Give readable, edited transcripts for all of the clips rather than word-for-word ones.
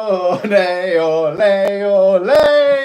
Ole, ole, ole,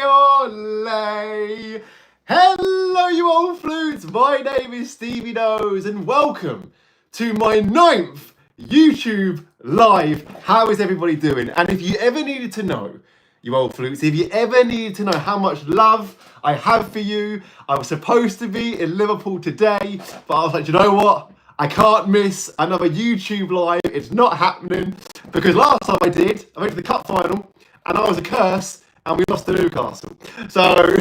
ole. Hello, you old flutes. My name is Stevie Knows, and welcome to my 9th YouTube live. How is everybody doing? And if you ever needed to know, you old flutes, if you ever needed to know how much love I have for you, I was supposed to be in Liverpool today, but I was like, you know what? I can't miss another YouTube live. It's not happening because last time I did, I went to the cup final and I was a curse and we lost to Newcastle. So I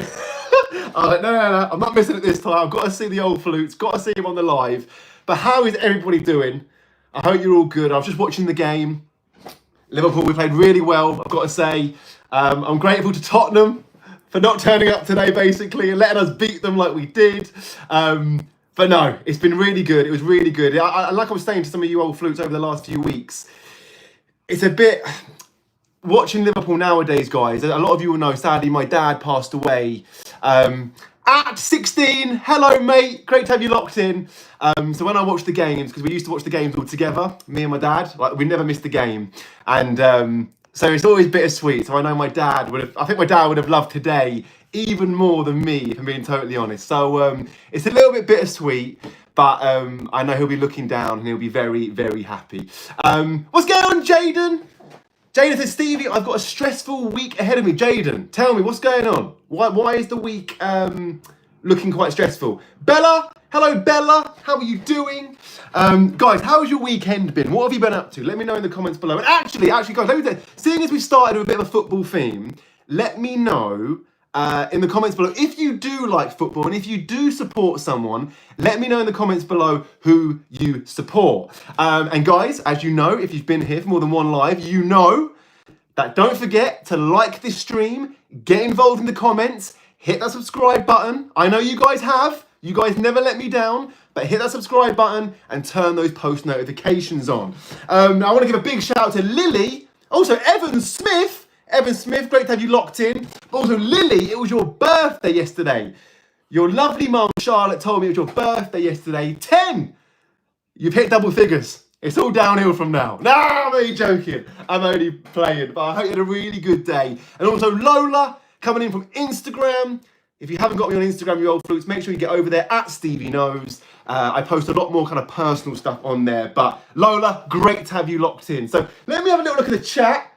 was like, no, I'm not missing it this time. I've got to see the old flutes, got to see him on the live. But how is everybody doing? I hope you're all good. I was just watching the game. Liverpool, we played really well, I've got to say. I'm grateful to Tottenham for not turning up today, basically, and letting us beat them like we did. But no, it's been really good. It was really good. Like I was saying to some of you old flutes over the last few weeks, it's a bit... Watching Liverpool nowadays, guys, a lot of you will know, sadly, my dad passed away at 16. Hello, mate. Great to have you locked in. So when I watch the games, because we used to watch the games all together, me and my dad, like we never missed the game. And so it's always bittersweet. So I know my dad would have, I think my dad would have loved today even more than me, if I'm being totally honest. So it's a little bit bittersweet, but I know he'll be looking down and he'll be very, very happy. What's going on, Jaden? Jaden says, Stevie, I've got a stressful week ahead of me. Jaden, tell me, what's going on? Why is the week looking quite stressful? Bella, hello, Bella. How are you doing? Guys, how has your weekend been? What have you been up to? Let me know in the comments below. And actually, guys, let me tell you, seeing as we started with a bit of a football theme, let me know in the comments below if you do like football and if you do support someone. Let me know in the comments below who you support. And guys, as you know, if you've been here for more than one live, you know that don't forget to like this stream, get involved in the comments, hit that subscribe button. I know you guys have. You guys never let me down, but hit that subscribe button and turn those post notifications on. I want to give a big shout out to Lily, also Evan Smith. Evan Smith, great to have you locked in. Also, Lily, it was your birthday yesterday. Your lovely mum, Charlotte, told me it was your birthday yesterday. 10! You've hit double figures. It's all downhill from now. No, I'm only joking. I'm only playing. But I hope you had a really good day. And also, Lola, coming in from Instagram. If you haven't got me on Instagram, you old flutes, make sure you get over there at Stevie Knows. I post a lot more kind of personal stuff on there. But Lola, great to have you locked in. So let me have a little look at the chat.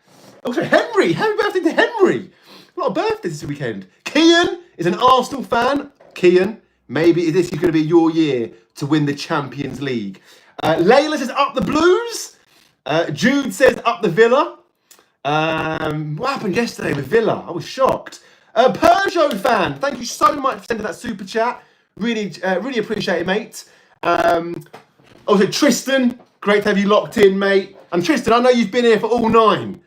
Also, Henry, happy birthday to Henry. A lot of birthdays this weekend. Kian is an Arsenal fan. Kian, maybe this is going to be your year to win the Champions League. Layla says up the Blues. Jude says up the Villa. What happened yesterday with Villa? I was shocked. Peugeot fan, thank you so much for sending that super chat. Really, really appreciate it, mate. Also, Tristan, great to have you locked in, mate. And Tristan, I know you've been here for all 9.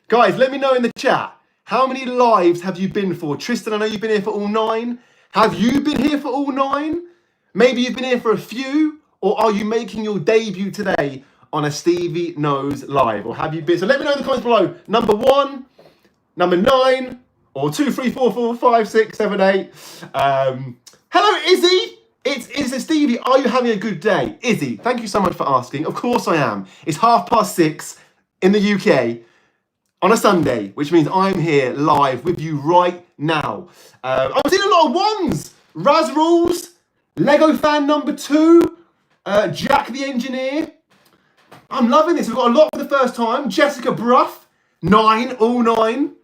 Guys, let me know in the chat, how many lives have you been for? Tristan, I know you've been here for all 9. Have you been here for all 9? Maybe you've been here for a few, or are you making your debut today on a Stevie Knows live? Or have you been? So let me know in the comments below. Number 1, number 9, or 2, 3, 4, 4, 5, 6, 7, 8. Hello, Izzy. It's Stevie. Are you having a good day? Izzy, thank you so much for asking. Of course I am. It's 6:30 in the UK. On a Sunday, which means I'm here live with you right now. I've seen a lot of ones. Raz Rules, Lego fan number 2, Jack the Engineer. I'm loving this. We've got a lot for the first time. Jessica Bruff, 9, all 9.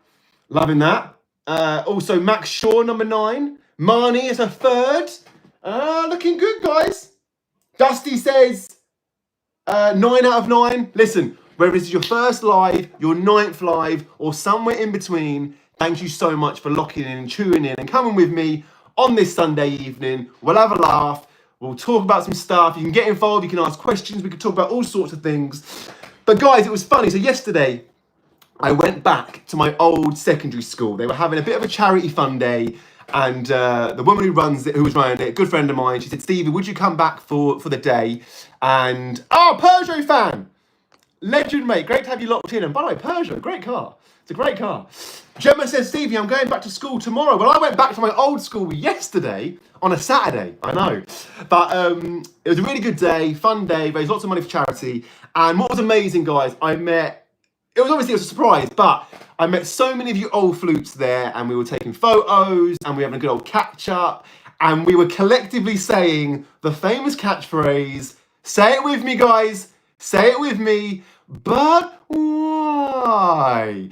Loving that. Also Max Shaw, number 9. Marnie is a 3rd. Looking good, guys. Dusty says 9 out of 9. Listen. Whether this is your first live, your 9th live, or somewhere in between, thank you so much for locking in and tuning in and coming with me on this Sunday evening. We'll have a laugh. We'll talk about some stuff. You can get involved. You can ask questions. We can talk about all sorts of things. But guys, it was funny. So yesterday, I went back to my old secondary school. They were having a bit of a charity fun day. And the woman who runs it, who was running it, a good friend of mine, she said, Stevie, would you come back for the day? And, Peugeot fan. Legend, mate. Great to have you locked in. And by the way, Peugeot, great car. It's a great car. Gemma says, Stevie, I'm going back to school tomorrow. Well, I went back to my old school yesterday on a Saturday. I know. But it was a really good day, fun day, raised lots of money for charity. And what was amazing, guys, obviously a surprise, but I met so many of you old flutes there, and we were taking photos, and we were having a good old catch up, and we were collectively saying the famous catchphrase, say it with me guys, say it with me, but why?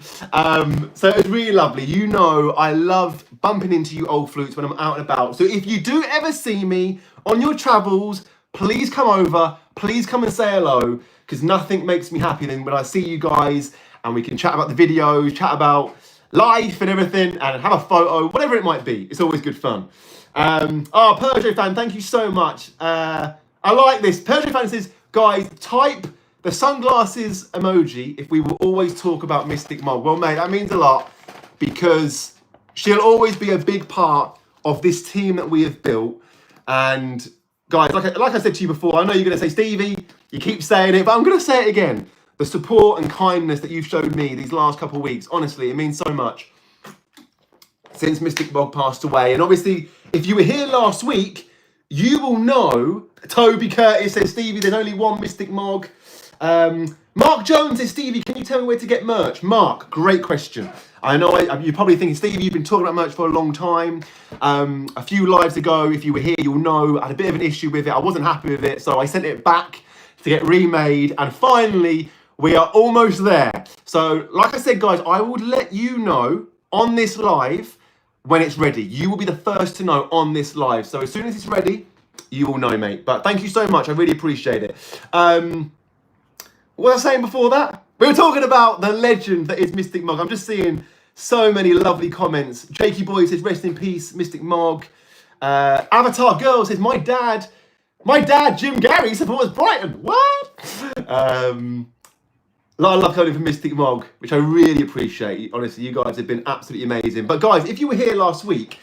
So it was really lovely. You know I love bumping into you old flutes when I'm out and about. So if you do ever see me on your travels, please come over, please come and say hello, because nothing makes me happy than when I see you guys and we can chat about the videos, chat about life and everything, and have a photo, whatever it might be. It's always good fun. Perjo fan, thank you so much. I like this. Perjo fan says, guys, type the sunglasses emoji if we will always talk about Mystic Mog. Well, mate, that means a lot, because she'll always be a big part of this team that we have built. And guys, like I said to you before, I know you're going to say, Stevie, you keep saying it, but I'm going to say it again. The support and kindness that you've showed me these last couple of weeks, honestly, it means so much. Since Mystic Mog passed away. And obviously, if you were here last week, you will know, Toby Curtis says, Stevie, there's only one Mystic Mog. Mark Jones says, Stevie, can you tell me where to get merch? Mark, great question. I know you're probably thinking, Stevie, you've been talking about merch for a long time. A few lives ago, if you were here, you'll know I had a bit of an issue with it. I wasn't happy with it, so I sent it back to get remade. And finally, we are almost there. So, like I said, guys, I will let you know on this live when it's ready. You will be the first to know on this live. So as soon as it's ready, you will know, mate. But thank you so much. I really appreciate it. What was I saying before that? We were talking about the legend that is Mystic Mog. I'm just seeing so many lovely comments. Jakey Boy says, rest in peace, Mystic Mog. Avatar Girl says, my dad, Jim Gary, supports Brighton. What? A lot of love coming from Mystic Mog, which I really appreciate. Honestly, you guys have been absolutely amazing. But guys, if you were here last week,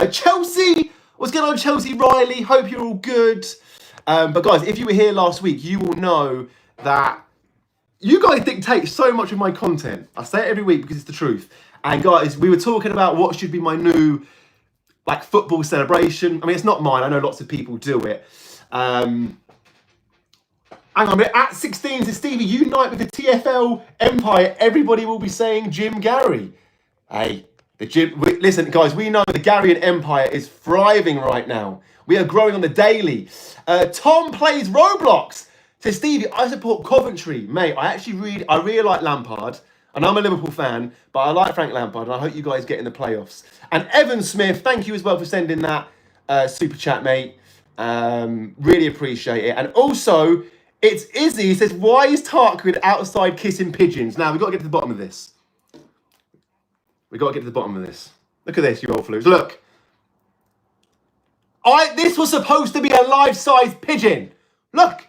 Chelsea, what's going on, Chelsea Riley? Hope you're all good. But guys, if you were here last week, you will know that you guys dictate so much of my content. I say it every week because it's the truth. And guys, we were talking about what should be my new football celebration. I mean, it's not mine. I know lots of people do it. Hang on a minute. At 16 says, Stevie, unite with the TFL Empire. Everybody will be saying Jim Gary. Hey, listen, guys, we know the Garyan Empire is thriving right now. We are growing on the daily. Tom plays Roblox. Says, Stevie, I support Coventry. Mate, I really like Lampard. And I'm a Liverpool fan, but I like Frank Lampard. And I hope you guys get in the playoffs. And Evan Smith, thank you as well for sending that super chat, mate. Really appreciate it. And also, it's Izzy. He says, why is Tarquin outside kissing pigeons? Now, we've got to get to the bottom of this. We've got to get to the bottom of this. Look at this, you old flus. Look. This was supposed to be a life-size pigeon. Look.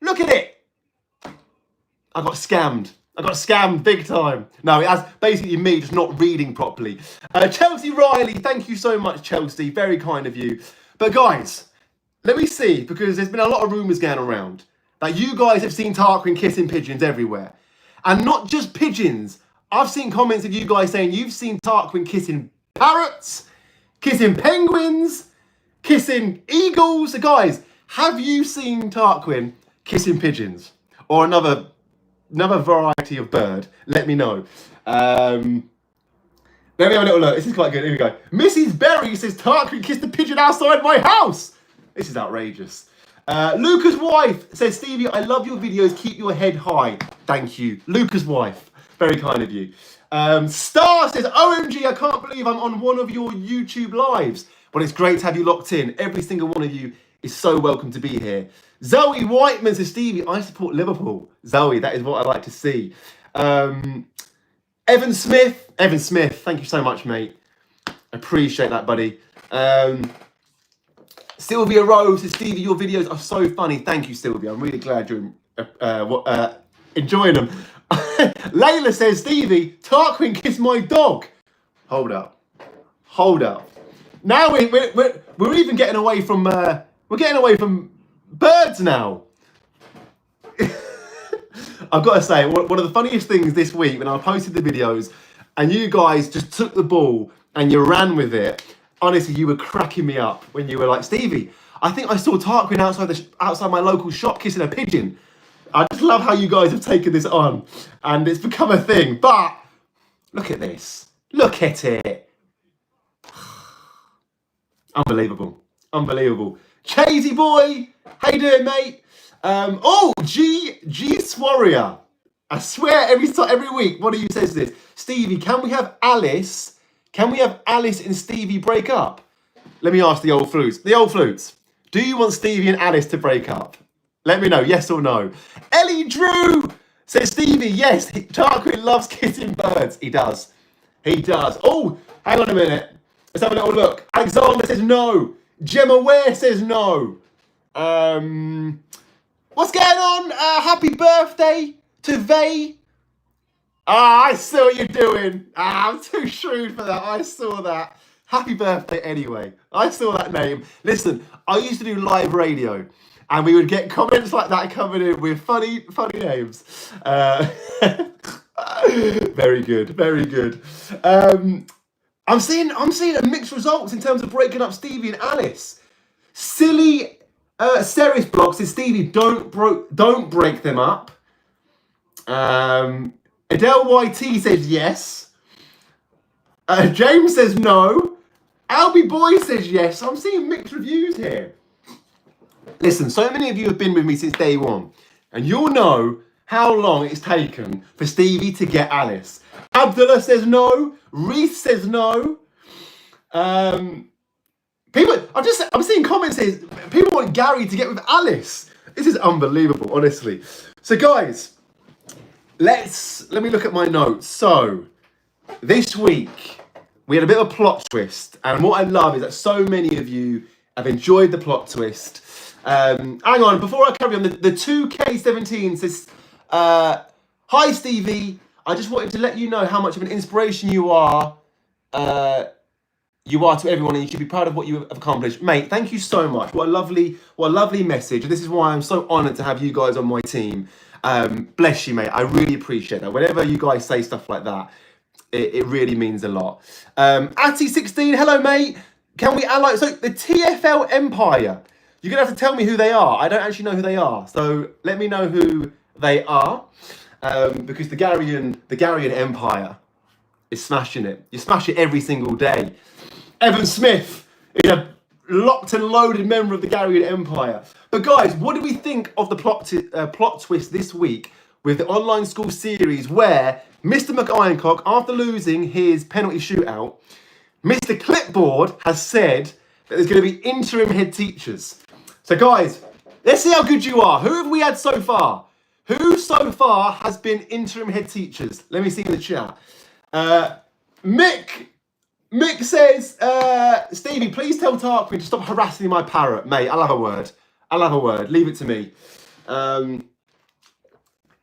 Look at it. I got scammed. I got scammed big time. No, that's basically me just not reading properly. Chelsea Riley, thank you so much, Chelsea. Very kind of you. But guys, let me see, because there's been a lot of rumours going around that you guys have seen Tarquin kissing pigeons everywhere. And not just pigeons. I've seen comments of you guys saying you've seen Tarquin kissing parrots, kissing penguins, kissing eagles. So guys, have you seen Tarquin kissing pigeons? Or another variety of bird? Let me know. Let me have a little look. This is quite good. Here we go. Mrs. Berry says, Tarquin kissed a pigeon outside my house. This is outrageous. Luca's wife says, Stevie, I love your videos. Keep your head high. Thank you. Luca's wife. Very kind of you. Star says, OMG, I can't believe I'm on one of your YouTube lives. But it's great to have you locked in. Every single one of you is so welcome to be here. Zoe Whiteman says, Stevie, I support Liverpool. Zoe, that is what I like to see. Evan Smith, thank you so much, mate. Appreciate that, buddy. Sylvia Rose says, Stevie, your videos are so funny. Thank you, Sylvia. I'm really glad you're enjoying them. Layla says, Stevie, Tarquin kissed my dog. Hold up. Now we're even getting away from birds now. I've got to say, one of the funniest things this week when I posted the videos and you guys just took the ball and you ran with it. Honestly, you were cracking me up when you were like, Stevie, I think I saw Tarquin outside my local shop kissing a pigeon. I just love how you guys have taken this on, and it's become a thing. But look at this. Look at it. Unbelievable. Unbelievable. Chazy boy, how you doing, mate? G Swarrior. I swear every week, one of you says this. Stevie, can we have Alice? Can we have Alice and Stevie break up? Let me ask the old flutes. The old flutes. Do you want Stevie and Alice to break up? Let me know, yes or no. Ellie Drew says, Stevie, yes, Tarquin loves kissing birds. He does. He does. Oh, hang on a minute. Let's have a little look. Alexander says no. Gemma Ware says no. What's going on? Happy birthday to Vay. I see what you're doing. I'm too shrewd for that. I saw that. Happy birthday anyway. I saw that name. Listen, I used to do live radio, and we would get comments like that coming in with funny names. Very good, very good. I'm seeing a mixed results in terms of breaking up Stevie and Alice. Silly Serif Block says, Stevie, don't break them up. Adele YT says yes. James says no. Albie Boy says yes. I'm seeing mixed reviews here. Listen, so many of you have been with me since day one, and you'll know how long it's taken for Stevie to get Alice. Abdullah says no. Reese says no. I'm seeing comments here. People want Gary to get with Alice. This is unbelievable, honestly. So guys, let me look at my notes. So this week we had a bit of a plot twist, and what I love is that so many of you have enjoyed the plot twist. Hang on, before I carry on, the 2K17 says, hi Stevie, I just wanted to let you know how much of an inspiration you are to everyone, and you should be proud of what you have accomplished. Mate, thank you so much. What a lovely message. And this is why I'm so honoured to have you guys on my team. Bless you, mate. I really appreciate that. Whenever you guys say stuff like that, it really means a lot. Atty16, hello, mate. Can we ally? So the TFL Empire, you're going to have to tell me who they are. I don't actually know who they are. So let me know who they are. Because the Garian Empire is smashing it. You smash it every single day. Evan Smith is a locked and loaded member of the Garian Empire. But guys, what do we think of the plot twist this week with the online school series where Mr. McIroncock, after losing his penalty shootout, Mr. Clipboard has said that there's going to be interim head teachers. So guys, let's see how good you are. Who have we had so far? Who so far has been interim head teachers? Let me see in the chat. Mick says, Stevie, please tell Tarquin to stop harassing my parrot. Mate, I'll have a word. Leave it to me.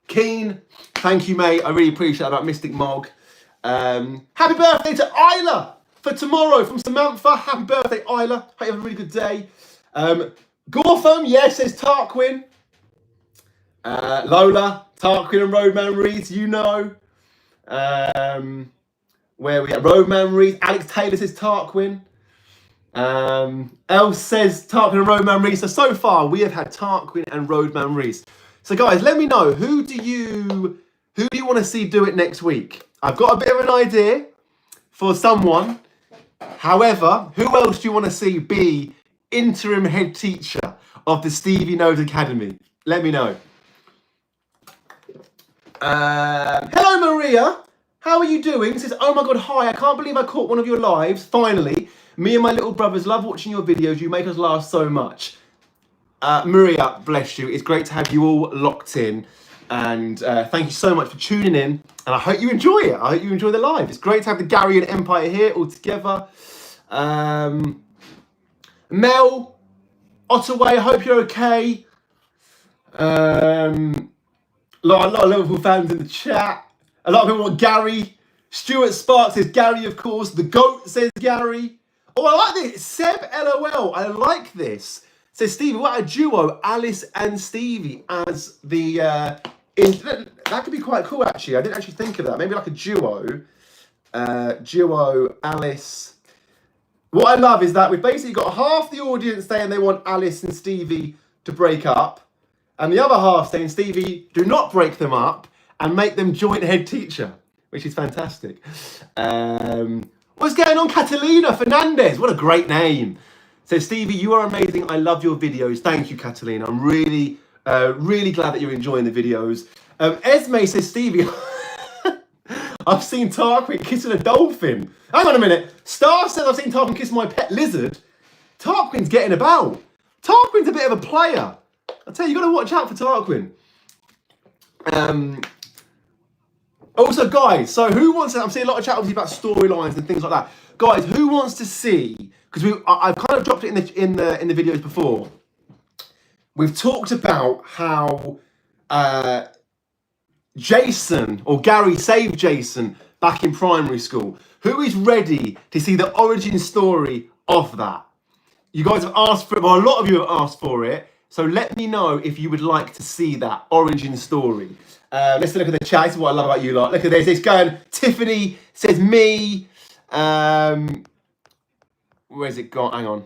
Keen, thank you, mate. I really appreciate that about Mystic Mog. Happy birthday to Isla for tomorrow from Samantha. Happy birthday, Isla. Hope you have a really good day. Gortham, yes, says Tarquin. Lola, Tarquin and Roadman Reeds, you know. Where we at? Roadman Reeds. Alex Taylor says Tarquin. Els says Tarquin and Roadman Reeds. So far we have had Tarquin and Roadman Reeds. So guys, let me know, who do you want to see do it next week? I've got a bit of an idea for someone. However, who else do you want to see be interim head teacher of the Stevie Knows Academy? Let me know. Hello, Maria. How are you doing? Says, oh my God, hi. I can't believe I caught one of your lives. Finally, me and my little brothers love watching your videos. You make us laugh so much. Maria, bless you. It's great to have you all locked in. And thank you so much for tuning in. And I hope you enjoy it. I hope you enjoy the live. It's great to have the Garian Empire here all together. Mel, Ottaway, I hope you're okay. A lot of Liverpool fans in the chat. A lot of people want Gary. Stuart Sparks says Gary, of course. The GOAT says Gary. Oh, I like this. Seb LOL. I like this. Says Stevie, what a duo, Alice and Stevie as the... that could be quite cool, actually. I didn't actually think of that. Maybe like a duo. Duo, Alice. What I love is that we've basically got half the audience saying they want Alice and Stevie to break up. And the other half saying, Stevie, do not break them up and make them joint head teacher, which is fantastic. What's going on, Catalina Fernandez? What a great name. Says, Stevie, you are amazing. I love your videos. Thank you, Catalina. I'm really, really glad that you're enjoying the videos. Esme says, Stevie, I've seen Tarquin kissing a dolphin. Hang on a minute. Star says I've seen Tarquin kiss my pet lizard. Tarquin's getting about. Tarquin's a bit of a player. I tell you, you've got to watch out for Tarquin. Also, guys, so who wants to... I'm seeing a lot of chat about storylines and things like that. Guys, who wants to see... Because I've kind of dropped it in the videos before. We've talked about how Jason, or Gary saved Jason back in primary school. Who is ready to see the origin story of that? You guys have asked for it. Well, a lot of you have asked for it. So let me know if you would like to see that origin story. Let's look at the chat. This is what I love about you lot. Look at this. It's going. Tiffany says me. Where's it gone? Hang on.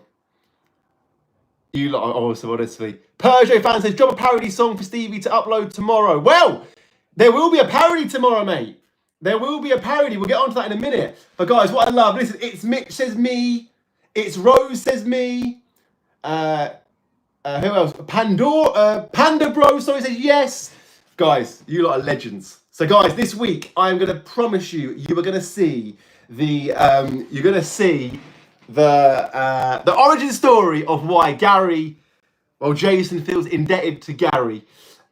You lot are awesome, honestly. Peugeot fan says, drop a parody song for Stevie to upload tomorrow. Well, there will be a parody tomorrow, mate. There will be a parody. We'll get onto that in a minute. But guys, what I love, listen, it's Mitch says me. It's Rose says me. Who else? Panda Bro, sorry, says yes. Guys, you lot are legends. So guys, this week, I'm going to promise you, you are going to see the origin story of why Jason feels indebted to Gary.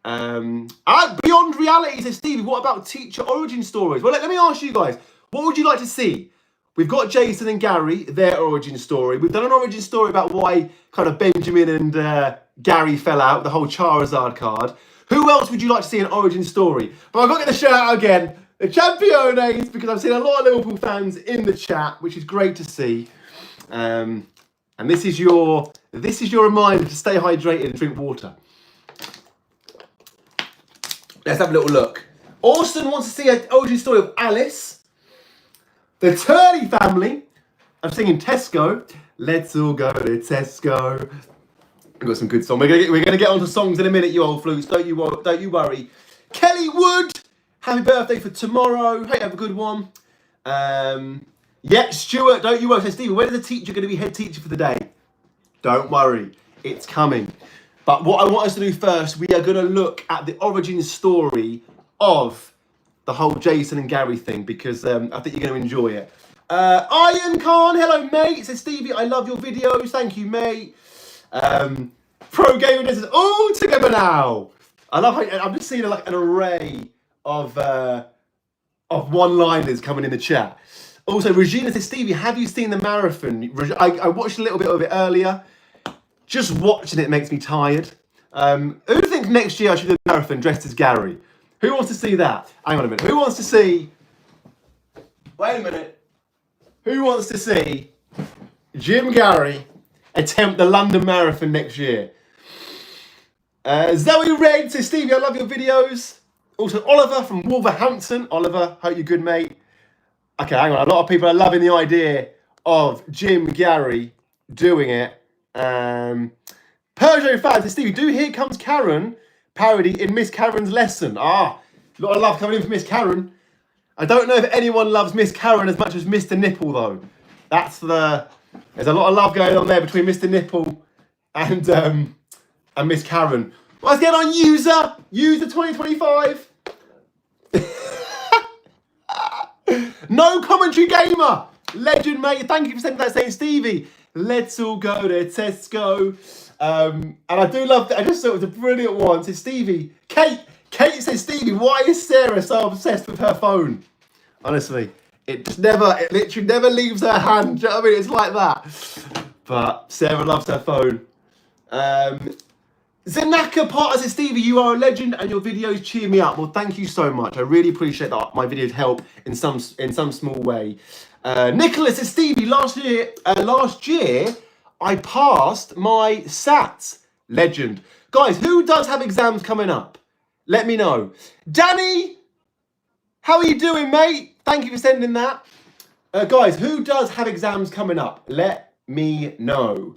Beyond Reality says, Stevie, what about teacher origin stories? Well, let me ask you guys, what would you like to see? We've got Jason and Gary, their origin story. We've done an origin story about why kind of Benjamin and Gary fell out, the whole Charizard card. Who else would you like to see an origin story? But I've got to get the shout out again, the Championes, because I've seen a lot of Liverpool fans in the chat, which is great to see. And this is your reminder to stay hydrated and drink water. Let's have a little look. Austin wants to see an origin story of Alice. The Turley family. I'm singing Tesco. Let's all go to Tesco. We've got some good songs. We're gonna get onto songs in a minute, you old flutes. Don't you worry. Kelly Wood. Happy birthday for tomorrow. Hey, have a good one. Yeah, Stuart, don't you worry. So, Stevie, when is the teacher going to be head teacher for the day? Don't worry, it's coming. But what I want us to do first, we are going to look at the origin story of the whole Jason and Gary thing, because I think you're going to enjoy it. Iron Khan, hello, mate. Says, Stevie, I love your videos. Thank you, mate. Pro Gamer says, all together now. I love how I'm just seeing like an array of one-liners coming in the chat. Also, Regina says, Stevie, have you seen the marathon? I watched a little bit of it earlier. Just watching it makes me tired. Who thinks next year I should do the marathon dressed as Gary? Who wants to see that? Hang on a minute. Who wants to see... Wait a minute. Who wants to see Jim Gary attempt the London Marathon next year? Zoe Red says, Stevie, I love your videos. Also, Oliver from Wolverhampton. Oliver, hope you're good, mate. Okay, hang on. A lot of people are loving the idea of Jim Gary doing it. Peugeot fans says, Stevie, do Here Comes Karen parody in Miss Karen's lesson. Ah, a lot of love coming in for Miss Karen. I don't know if anyone loves Miss Karen as much as Mr. Nipple, though. There's a lot of love going on there between Mr. Nipple and Miss Karen. Let's get on User 2025. No Commentary Gamer. Legend, mate. Thank you for sending that saying, Stevie, let's all go to Tesco. And I do love that. I just thought it was a brilliant one. It says, Stevie, Kate says, Stevie, why is Sarah so obsessed with her phone? Honestly, it literally never leaves her hand. Do you know what I mean? It's like that. But Sarah loves her phone. Zanaka Potter says, Stevie, you are a legend and your videos cheer me up. Well, thank you so much. I really appreciate that my videos help in some small way. Nicholas says, Stevie, last year, I passed my SATs. Legend. Guys, who does have exams coming up? Let me know. Danny, how are you doing, mate? Thank you for sending that. Guys, who does have exams coming up? Let me know.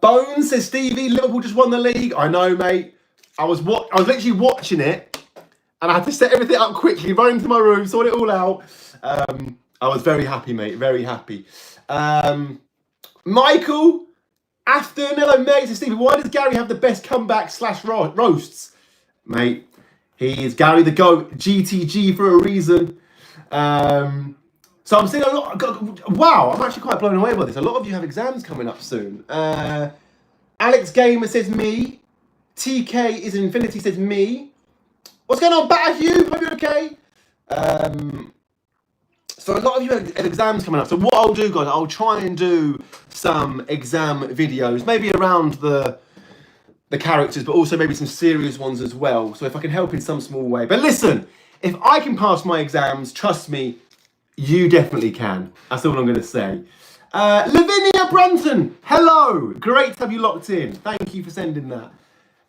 Bones says, Stevie, Liverpool just won the league. I know, mate. I was literally watching it, and I had to set everything up quickly, run into my room, sort it all out. I was very happy, mate. Very happy. Michael Afton, hello, mate. Says, Stevie, why does Gary have the best comeback / roasts? Mate, he is Gary the GOAT, GTG for a reason. So I'm seeing a lot. Wow, I'm actually quite blown away by this. A lot of you have exams coming up soon. Alex Gamer says me. TK is Infinity says me. What's going on, Batter Hugh? Hope you're okay. So a lot of you have exams coming up. So what I'll do, guys, I'll try and do some exam videos, maybe around the characters, but also maybe some serious ones as well. So if I can help in some small way. But listen, if I can pass my exams, trust me, you definitely can. That's all I'm going to say. Lavinia Brunton, hello. Great to have you locked in. Thank you for sending that.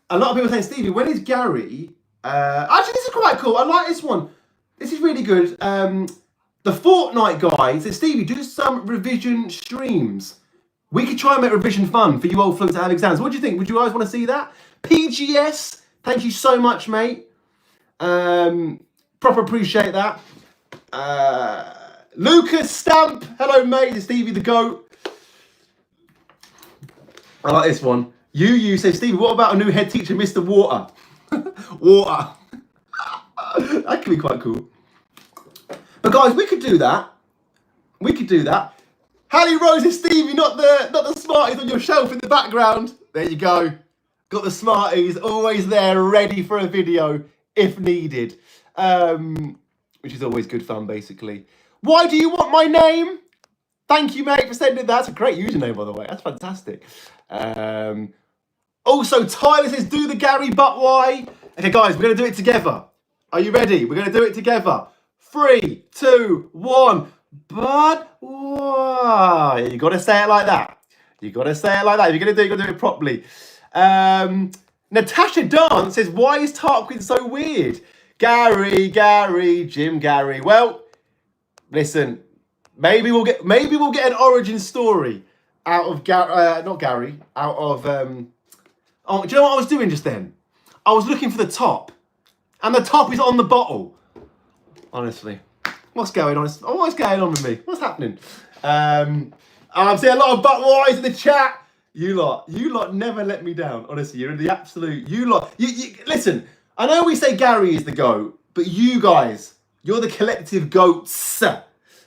A lot of people saying, Stevie, when is Gary? Actually, this is quite cool. I like this one. This is really good. The Fortnite guy says, Stevie, do some revision streams. We could try and make revision fun for you old flunks that have exams. What do you think? Would you guys want to see that? PGS, thank you so much, mate. Proper appreciate that. Lucas Stamp, hello, mate. It's Stevie the GOAT. I like this one. You say, Stevie, what about a new head teacher, Mr. Water? Water. That could be quite cool. But guys, we could do that. We could do that. Hallie Rose is Stevie, not the Smarties on your shelf in the background. There you go. Got the Smarties always there, ready for a video if needed. Which is always good fun, basically. Why do you want my name? Thank you, mate, for sending that. That's a great username, by the way. That's fantastic. Also, Tyler says, do the Gary but why? Okay, guys, we're going to do it together. Are you ready? We're going to do it together. 3, 2, 1. But why? You got to say it like that. You got to say it like that. If you're going to do it, you've got to do it properly. Natasha Dance says, why is Tarquin so weird? Gary, Jim Gary. Well, listen, maybe we'll get an origin story out of not Gary, out of oh, do you know what I was doing just then? I was looking for the top, and the top is on the bottle. Honestly, what's going on? What's going on with me? What's happening? I'm seeing a lot of but whys in the chat. You lot never let me down. Honestly, you're the absolute. You lot. You listen. I know we say Gary is the GOAT, but you guys, you're the collective GOATs.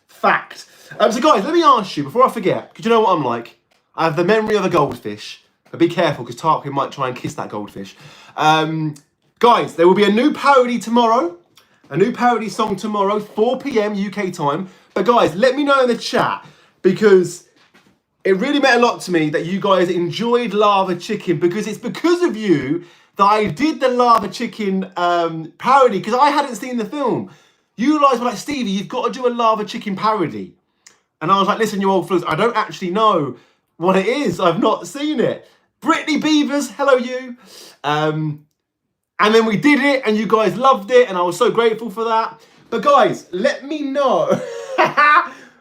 Fact. So guys, let me ask you before I forget, because you know what I'm like. I have the memory of a goldfish, but be careful because Tarquin might try and kiss that goldfish. Guys, there will be a new parody tomorrow. A new parody song tomorrow, 4 p.m. UK time. But guys, let me know in the chat because it really meant a lot to me that you guys enjoyed Lava Chicken because it's because of you that I did the Lava Chicken parody because I hadn't seen the film. You guys were like, Stevie, you've got to do a Lava Chicken parody. And I was like, listen, you old floods, I don't actually know what it is. I've not seen it. Brittany Beavers, hello you. And then we did it and you guys loved it and I was so grateful for that. But guys, let me know.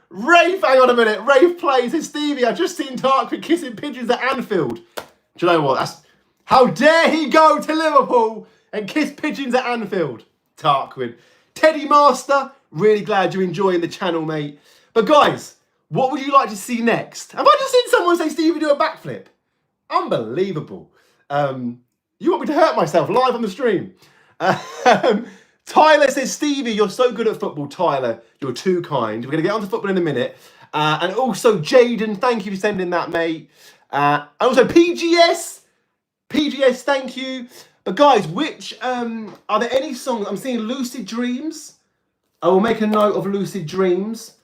Rafe, hang on a minute. Rafe plays says, Stevie, I've just seen Tarquin kissing pigeons at Anfield. Do you know what? How dare he go to Liverpool and kiss pigeons at Anfield? Tarquin. Teddy Master, really glad you're enjoying the channel, mate. But guys, what would you like to see next? Have I just seen someone say, Stevie, do a backflip? Unbelievable. You want me to hurt myself live on the stream? Tyler says, Stevie, you're so good at football, Tyler. You're too kind. We're going to get onto football in a minute. And also, Jaden, thank you for sending that, mate. And also, PGS, thank you. But guys, are there any songs? I'm seeing Lucid Dreams. I will make a note of Lucid Dreams.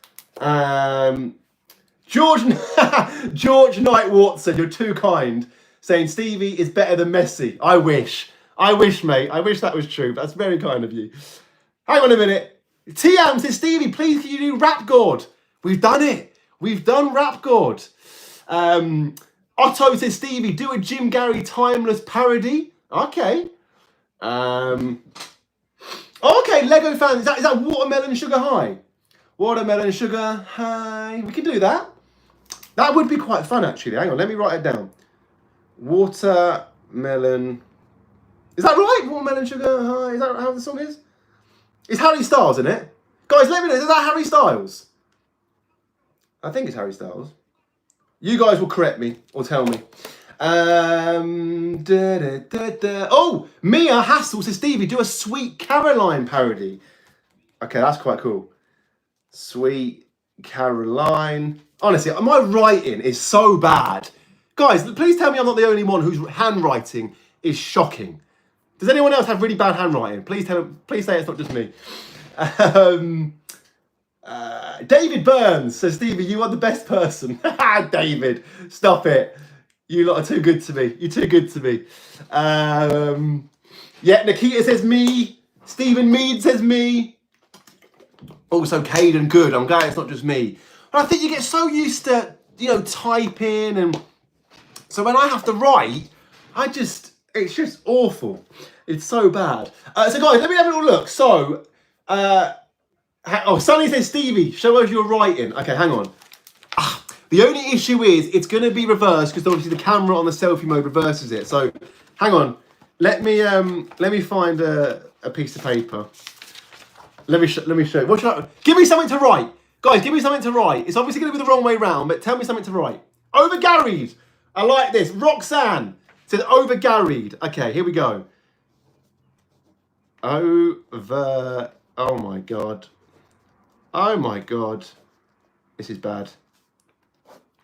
George Knight Watson, you're too kind. Saying Stevie is better than Messi. I wish, mate. I wish that was true. That's very kind of you. Hang on a minute. Tiam says, Stevie, please can you do Rap God? We've done it. We've done Rap God. Otto says, Stevie, do a Jim Gary timeless parody. Okay. Okay, Lego fans. Is that Watermelon Sugar High? Watermelon Sugar High. We can do that. That would be quite fun, actually. Hang on, let me write it down. Watermelon. Is that right? Watermelon sugar high. Is that how the song is? It's Harry Styles, isn't it? Guys, let me know. Is that Harry Styles? I think it's Harry Styles. You guys will correct me or tell me. Oh, Mia Hassel says, Stevie, do a Sweet Caroline parody. Okay, that's quite cool. Sweet Caroline. Honestly, my writing is so bad. Guys, please tell me I'm not the only one whose handwriting is shocking. Does anyone else have really bad handwriting? Please say it's not just me. David Burns says, Stevie, you are the best person. David, stop it. You lot are too good to me. You're too good to me. Yeah, Nikita says me. Stephen Mead says me. Also, Caden, good. I'm glad it's not just me. But I think you get so used to, typing. And so when I have to write, it's just awful. It's so bad. So guys, let me have a little look. So, Sonny says, Stevie, show us your writing. Okay, hang on. The only issue is it's going to be reversed because obviously the camera on the selfie mode reverses it. So, hang on. Let me find a piece of paper. Let me show you. Give me something to write. Guys, give me something to write. It's obviously going to be the wrong way round, but tell me something to write. Overgarried. I like this. Roxanne says overgarried. Okay, here we go. Oh my God. Oh my God. This is bad.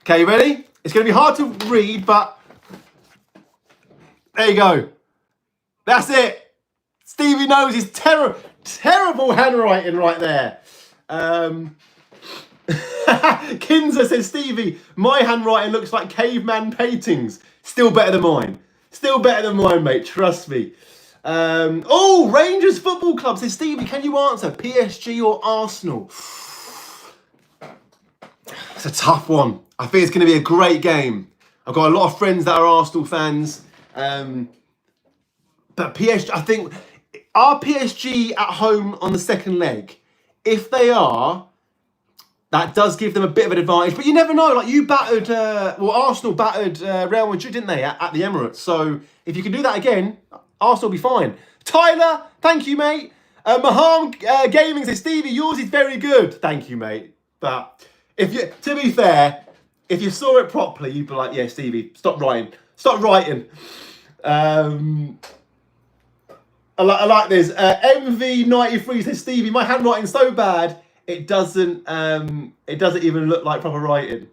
Okay, you ready? It's going to be hard to read, but there you go. That's it. Stevie knows his terrible handwriting right there. Kinza says, Stevie, my handwriting looks like caveman paintings. Still better than mine. Still better than mine, mate. Trust me. Rangers Football Club says, Stevie, can you answer PSG or Arsenal? It's a tough one. I think it's going to be a great game. I've got a lot of friends that are Arsenal fans. But PSG, I think, are PSG at home on the second leg? If they are, that does give them a bit of an advantage. But you never know. Like, Arsenal battered Real Madrid, didn't they, at the Emirates? So if you can do that again, Arsenal will be fine. Tyler, thank you, mate. Maham Gaming says, Stevie, yours is very good. Thank you, mate. But to be fair, if you saw it properly, you'd be like, yeah, Stevie, stop writing. Stop writing. I like this. MV93 says, Stevie, my handwriting's so bad, it doesn't even look like proper writing.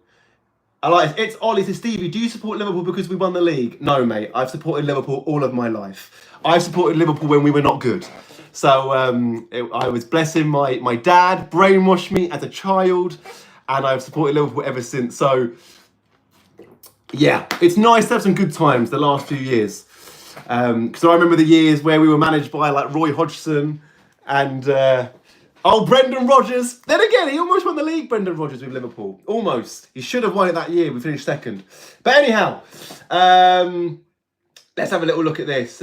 I like it. It's Ollie says, Stevie, do you support Liverpool because we won the league? No, mate. I've supported Liverpool all of my life. I've supported Liverpool when we were not good. So I was blessing my dad, brainwashed me as a child, and I've supported Liverpool ever since. So, yeah, it's nice to have some good times the last few years. Because I remember the years where we were managed by like Roy Hodgson and Brendan Rodgers. Then again, he almost won the league, Brendan Rodgers, with Liverpool. Almost. He should have won it that year. We finished second. But anyhow, let's have a little look at this.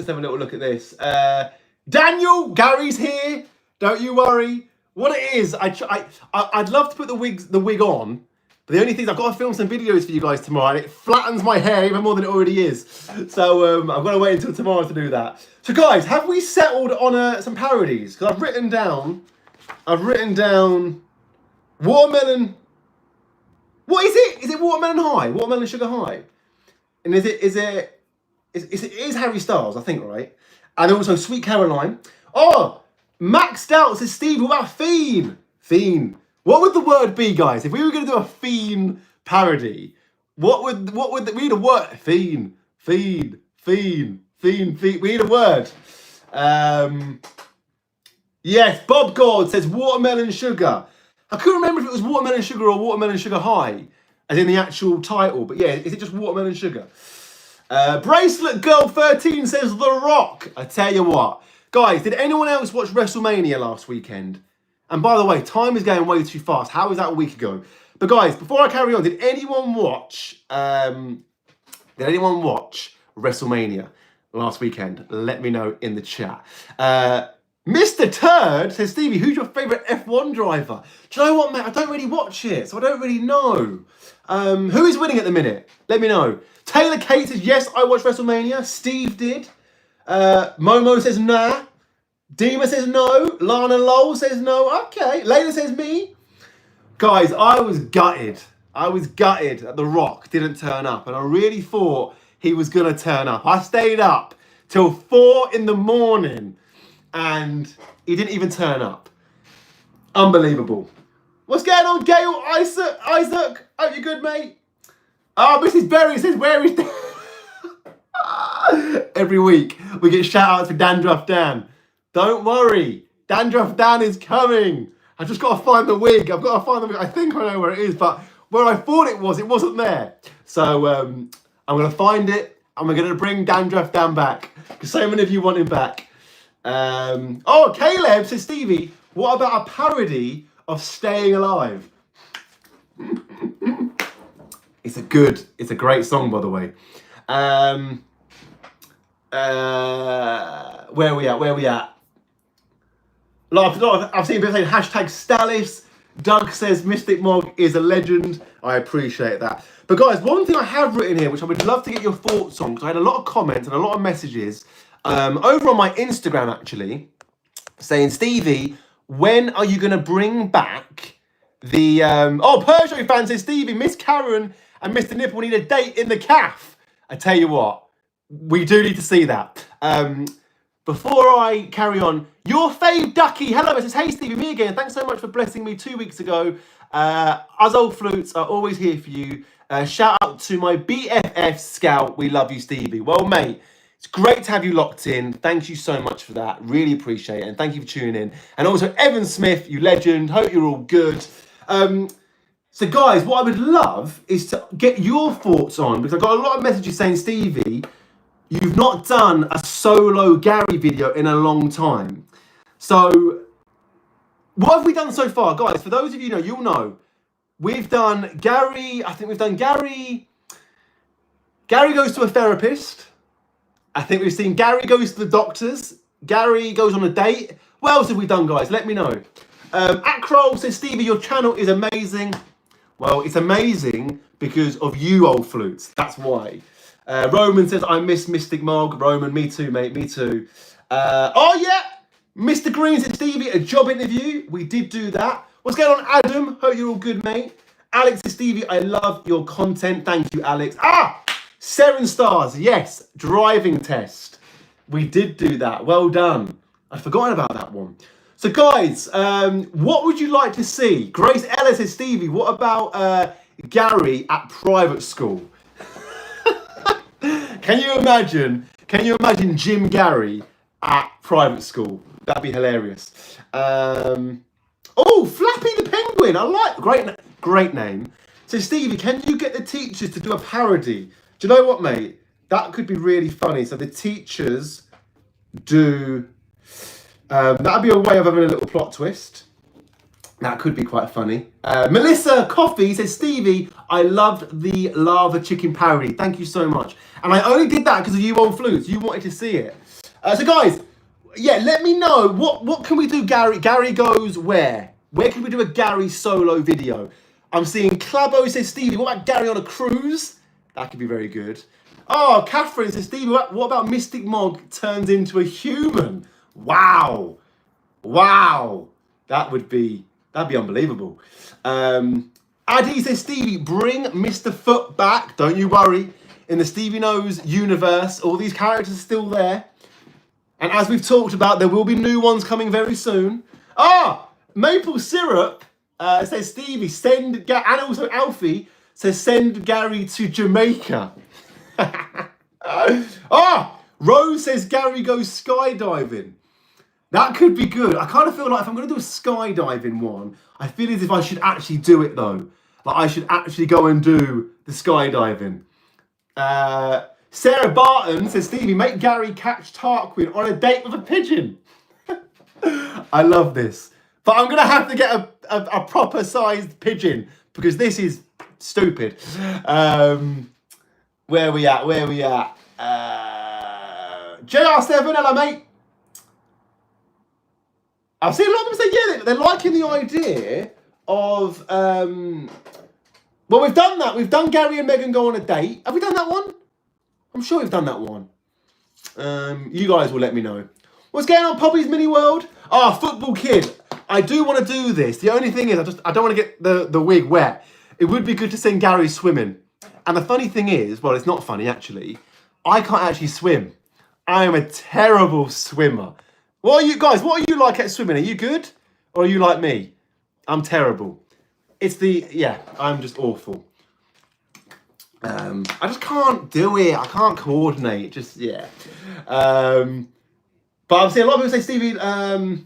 Daniel, Gary's here. Don't you worry. What it is, I'd love to put the wig on. But the only thing is I've got to film some videos for you guys tomorrow, and it flattens my hair even more than it already is. So I've got to wait until tomorrow to do that. So guys, have we settled on some parodies? Because I've written down watermelon. What is it? Is it watermelon high? Watermelon sugar high? And it is Harry Styles, I think, right? And also Sweet Caroline. Oh, Max Stout says, Steve, what about fiend? Fiend. What would the word be, guys? If we were going to do a fiend parody, what would we need a word? Fiend. We need a word. Yes, Bob God says watermelon sugar. I couldn't remember if it was watermelon sugar or watermelon sugar high, as in the actual title. But yeah, is it just watermelon sugar? Bracelet Girl 13 says The Rock. I tell you what, guys, did anyone else watch WrestleMania last weekend? And by the way, time is going way too fast. How was that a week ago? But guys, before I carry on, did anyone watch WrestleMania last weekend? Let me know in the chat. Mr. Turd says, Stevie, who's your favourite F1 driver? Do you know what, mate? I don't really watch it, so I don't really know. Who is winning at the minute? Let me know. Taylor Kate says, yes, I watched WrestleMania. Steve did. Momo says, nah. Dima says no. Lana Lowell says no. Okay. Layla says me. Guys, I was gutted. I was gutted that The Rock didn't turn up, and I really thought he was going to turn up. I stayed up till 4 in the morning, and he didn't even turn up. Unbelievable. What's going on, Gail? Isaac? Hope you're good, mate. Oh, Mrs. Berry says, where is... Every week, we get shout-outs for Dandruff Dan. Don't worry. Dandruff Dan is coming. I just got to find the wig. I've got to find the wig. I think I know where it is, but where I thought it wasn't there. So I'm going to find it, and we're going to bring Dandruff Dan back, because so many of you want him back. Oh, Caleb says, Stevie, what about a parody of Staying Alive? It's a great song, by the way. Where are we at? I've seen people saying hashtag Stallis. Doug says Mystic Mog is a legend. I appreciate that. But guys, one thing I have written here, which I would love to get your thoughts on, because I had a lot of comments and a lot of messages over on my Instagram, actually, saying, Stevie, when are you going to bring back the... Peugeot fan says, Stevie, Miss Karen and Mr. Nipple need a date in the calf. I tell you what, we do need to see that. Before I carry on, your fave Ducky, hello, it says, hey Stevie, me again. Thanks so much for blessing me 2 weeks ago. Us old flutes are always here for you. Shout out to my BFF Scout. We love you, Stevie. Well, mate, it's great to have you locked in. Thank you so much for that. Really appreciate it. And thank you for tuning in. And also, Evan Smith, you legend. Hope you're all good. So, guys, what I would love is to get your thoughts on, because I've got a lot of messages saying, Stevie, you've not done a solo Gary video in a long time. So, what have we done so far? Guys, for those of you who know, you'll know, we've done Gary, I think we've done Gary goes to a therapist. I think we've seen Gary goes to the doctors. Gary goes on a date. What else have we done, guys? Let me know. Acrol says, Stevie, your channel is amazing. Well, it's amazing because of you, old flutes. That's why. Roman says, I miss Mystic Mog. Roman, me too, mate. Me too. Oh, yeah. Mr. Green said, Stevie, a job interview. We did do that. What's going on, Adam? Hope you're all good, mate. Alex says, Stevie, I love your content. Thank you, Alex. 7 stars. Yes. Driving test. We did do that. Well done. I'd forgotten about that one. So, guys, what would you like to see? Grace Ellis says, Stevie, what about Gary at private school? Can you imagine Jim Gary at private school? That'd be hilarious. Oh, Flappy the Penguin. I like, great name. So, Stevie, can you get the teachers to do a parody? Do you know what, mate? That could be really funny. So the teachers do... that'd be a way of having a little plot twist. That could be quite funny. Melissa Coffee says, Stevie, I loved the lava chicken parody. Thank you so much. And I only did that because of you old flutes. You wanted to see it. So guys, yeah, let me know. What can we do, Gary? Gary goes where? Where can we do a Gary solo video? I'm seeing Clabo says, Stevie, what about Gary on a cruise? That could be very good. Oh, Catherine says, Stevie, what about Mystic Mog turns into a human? Wow. Wow. That'd be unbelievable. Addy says, Stevie, bring Mr. Foot back. Don't you worry. In the Stevie Knows universe, all these characters are still there. And as we've talked about, there will be new ones coming very soon. Maple Syrup says, Stevie, and also Alfie says, send Gary to Jamaica. Rose says, Gary goes skydiving. That could be good. I kind of feel like if I'm going to do a skydiving one, I feel as if I should actually do it though. Like I should actually go and do the skydiving. Sarah Barton says, Stevie, make Gary catch Tarquin on a date with a pigeon. I love this. But I'm going to have to get a proper sized pigeon because this is stupid. Where we at? JR7, hello mate. I've seen a lot of people say, yeah, they're liking the idea of, well, we've done that. We've done Gary and Meghan go on a date. Have we done that one? I'm sure we've done that one. You guys will let me know. What's going on, Poppy's Mini World? Ah, Football Kid. I do want to do this. The only thing is, I don't want to get the wig wet. It would be good to send Gary swimming. And the funny thing is, well, it's not funny actually. I can't actually swim. I am a terrible swimmer. What are you guys? What are you like at swimming? Are you good, or are you like me? I'm terrible. I'm just awful. I just can't do it. I can't coordinate. Just, yeah. But I've seen a lot of people say, Stevie, hang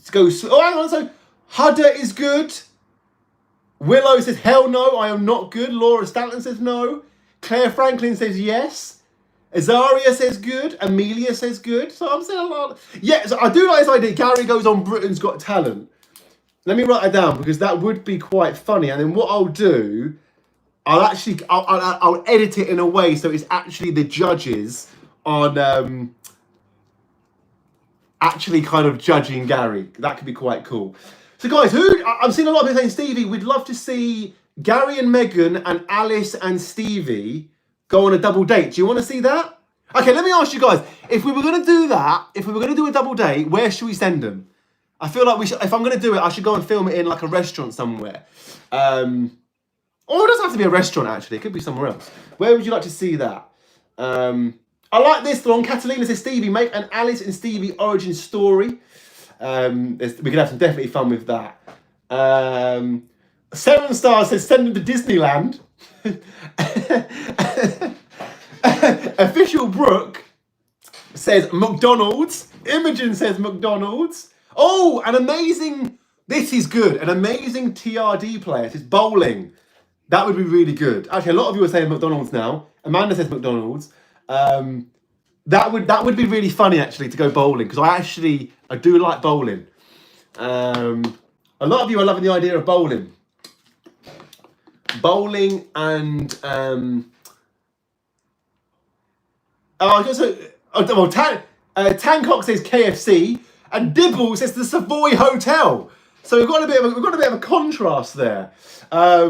on. So, Hudder is good. Willow says, hell no, I am not good. Laura Stanton says no. Claire Franklin says yes. Azaria says good. Amelia says good. So I'm saying a lot. Yeah, so I do like this idea. Gary goes on Britain's Got Talent. Let me write it down because that would be quite funny. And then what I'll do, I'll edit it in a way so it's actually the judges on actually kind of judging Gary. That could be quite cool. So guys, I'm seeing a lot of people saying, Stevie, we'd love to see Gary and Meghan and Alice and Stevie go on a double date. Do you want to see that? Okay, let me ask you guys, if we were going to do that, if we were going to do a double date, where should we send them? I feel like if I'm going to do it, I should go and film it in like a restaurant somewhere. Or it doesn't have to be a restaurant, actually. It could be somewhere else. Where would you like to see that? I like this one. Catalina says, Stevie, make an Alice and Stevie origin story. We could have some definitely fun with that. 7 Stars says, send them to Disneyland. Official Brooke says McDonald's. Imogen says McDonald's. Oh, an amazing, this is good. An amazing TRD player. It's bowling. That would be really good. Actually, a lot of you are saying McDonald's now. Amanda says McDonald's. That would be really funny actually to go bowling because I do like bowling. A lot of you are loving the idea of bowling. Bowling and Tancock says KFC and Dibble says the Savoy Hotel. So we've got a bit of a contrast there. I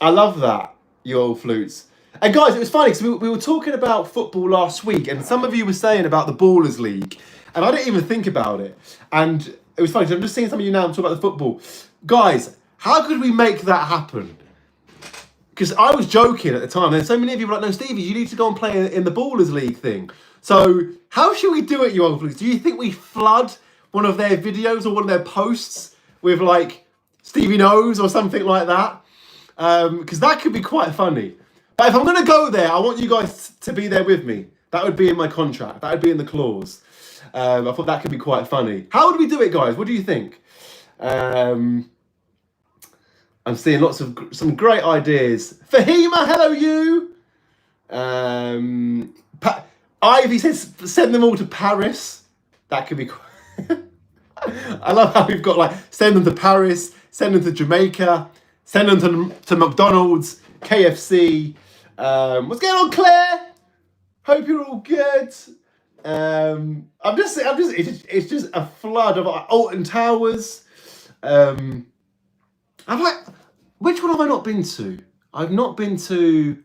love that, you old flutes. And guys, it was funny because we were talking about football last week and some of you were saying about the Ballers League and I didn't even think about it. And it was funny because I'm just seeing some of you now talk about the football. Guys, how could we make that happen? Because I was joking at the time and so many of you were like, no, Stevie, you need to go and play in the Ballers League thing. So how should we do it, you old flutes? Do you think we flood one of their videos or one of their posts with like Stevie Knows or something like that? Because that could be quite funny. But if I'm going to go there, I want you guys to be there with me. That would be in my contract. That would be in the clause. I thought that could be quite funny. How would we do it, guys? What do you think? I'm seeing some great ideas. Fahima, hello you. Ivy says, send them all to Paris. That could be quite... I love how we've got like, send them to Paris, send them to Jamaica, send them to McDonald's, KFC. What's going on, Claire? Hope you're all good. It's just a flood of Alton Towers. Which one have I not been to? I've not been to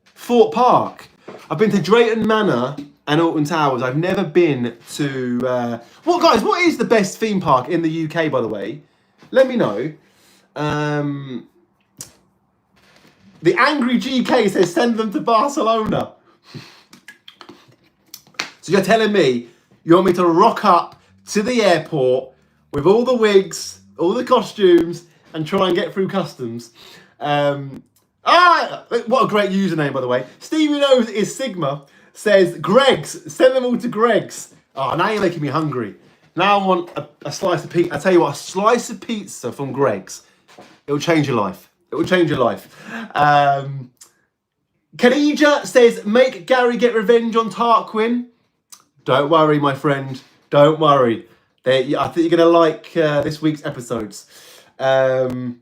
Fort Park. I've been to Drayton Manor and Alton Towers. I've never been to... What is the best theme park in the UK, by the way? Let me know. The Angry GK says, send them to Barcelona. So you're telling me you want me to rock up to the airport with all the wigs, all the costumes, and try and get through customs? What a great username, by the way. Stevie Knows is Sigma says, Greg's, send them all to Greg's. Oh, now you're making me hungry. Now I want a slice of pizza. I tell you what, a slice of pizza from Greg's. It will change your life. It will change your life. Khadija says, make Gary get revenge on Tarquin. Don't worry, my friend. Don't worry. I think you're going to like this week's episodes. Okay,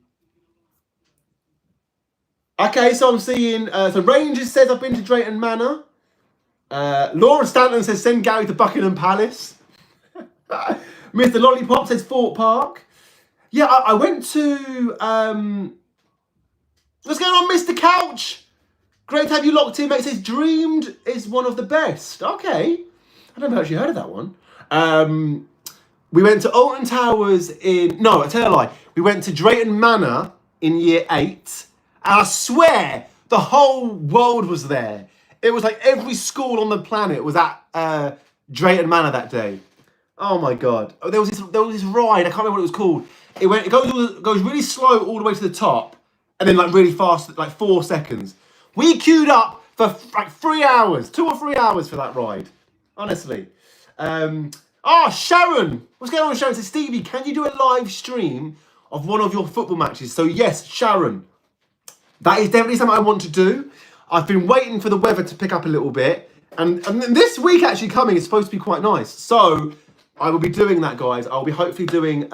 so I'm seeing... so Rangers says, I've been to Drayton Manor. Laura Stanton says, send Gary to Buckingham Palace. Mr. Lollipop says Fort Park. Yeah, I went to... what's going on, Mr. Couch? Great to have you locked in, mate. It says Dreamed is one of the best. Okay. I never actually heard of that one. We went to Alton Towers in... No, I tell a lie. We went to Drayton Manor in year 8. And I swear, the whole world was there. It was like every school on the planet was at Drayton Manor that day. Oh my God. Oh, there was this ride. I can't remember what it was called. It goes really slow all the way to the top. And then like really fast, like 4 seconds. We queued up for like 3 hours, 2 or 3 hours for that ride. Honestly. Sharon. What's going on, Sharon? Says, Stevie, can you do a live stream of one of your football matches? So yes, Sharon. That is definitely something I want to do. I've been waiting for the weather to pick up a little bit. And this week actually coming is supposed to be quite nice. So I will be doing that, guys. I'll be hopefully doing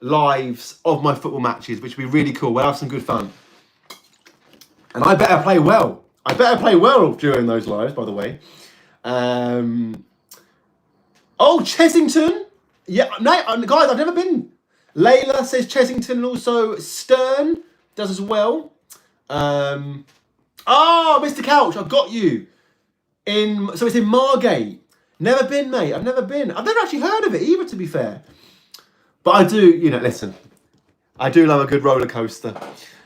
lives of my football matches, which will be really cool. We'll have some good fun. And I better play well. I better play well during those lives, by the way. Chessington. Yeah, no, guys, I've never been. Layla says Chessington, and also Stern does as well. Mr. Couch, I've got you. So it's in Margate. Never been, mate. I've never been. I've never actually heard of it either, to be fair. But I do, listen. I do love a good roller coaster.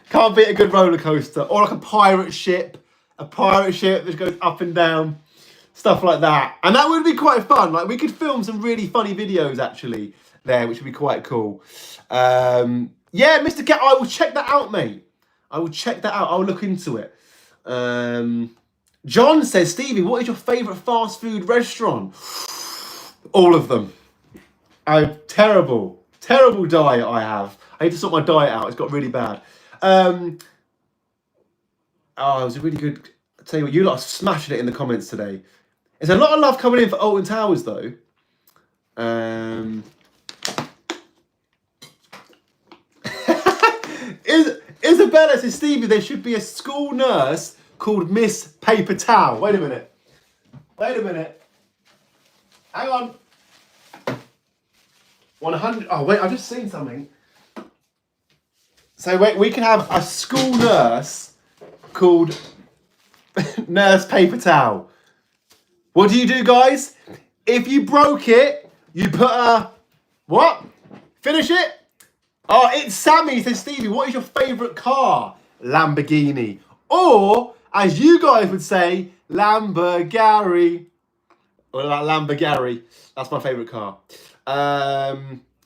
Can't beat a good roller coaster. Or like a pirate ship. A pirate ship that goes up and down. Stuff like that. And that would be quite fun. Like, we could film some really funny videos, actually, there, which would be quite cool. Yeah, Mr. Cat, I will check that out, mate. I will check that out. I'll look into it. John says, Stevie, what is your favourite fast food restaurant? All of them. Terrible diet I have. I need to sort my diet out. It's got really bad. It was a really good... I tell you what, you lot are smashing it in the comments today. There's a lot of love coming in for Alton Towers, though. Isabella says, Stevie, there should be a school nurse called Miss Paper Towel. Wait a minute. Hang on. 100. Oh, wait, I've just seen something. So, wait, we can have a school nurse called Nurse Paper Towel. What do you do, guys? If you broke it, you put a... What? Finish it? Oh, it's Sammy. Says, Stevie, what is your favourite car? Lamborghini. Or, as you guys would say, Lamborghini. What about Lamborghini? That's my favourite car.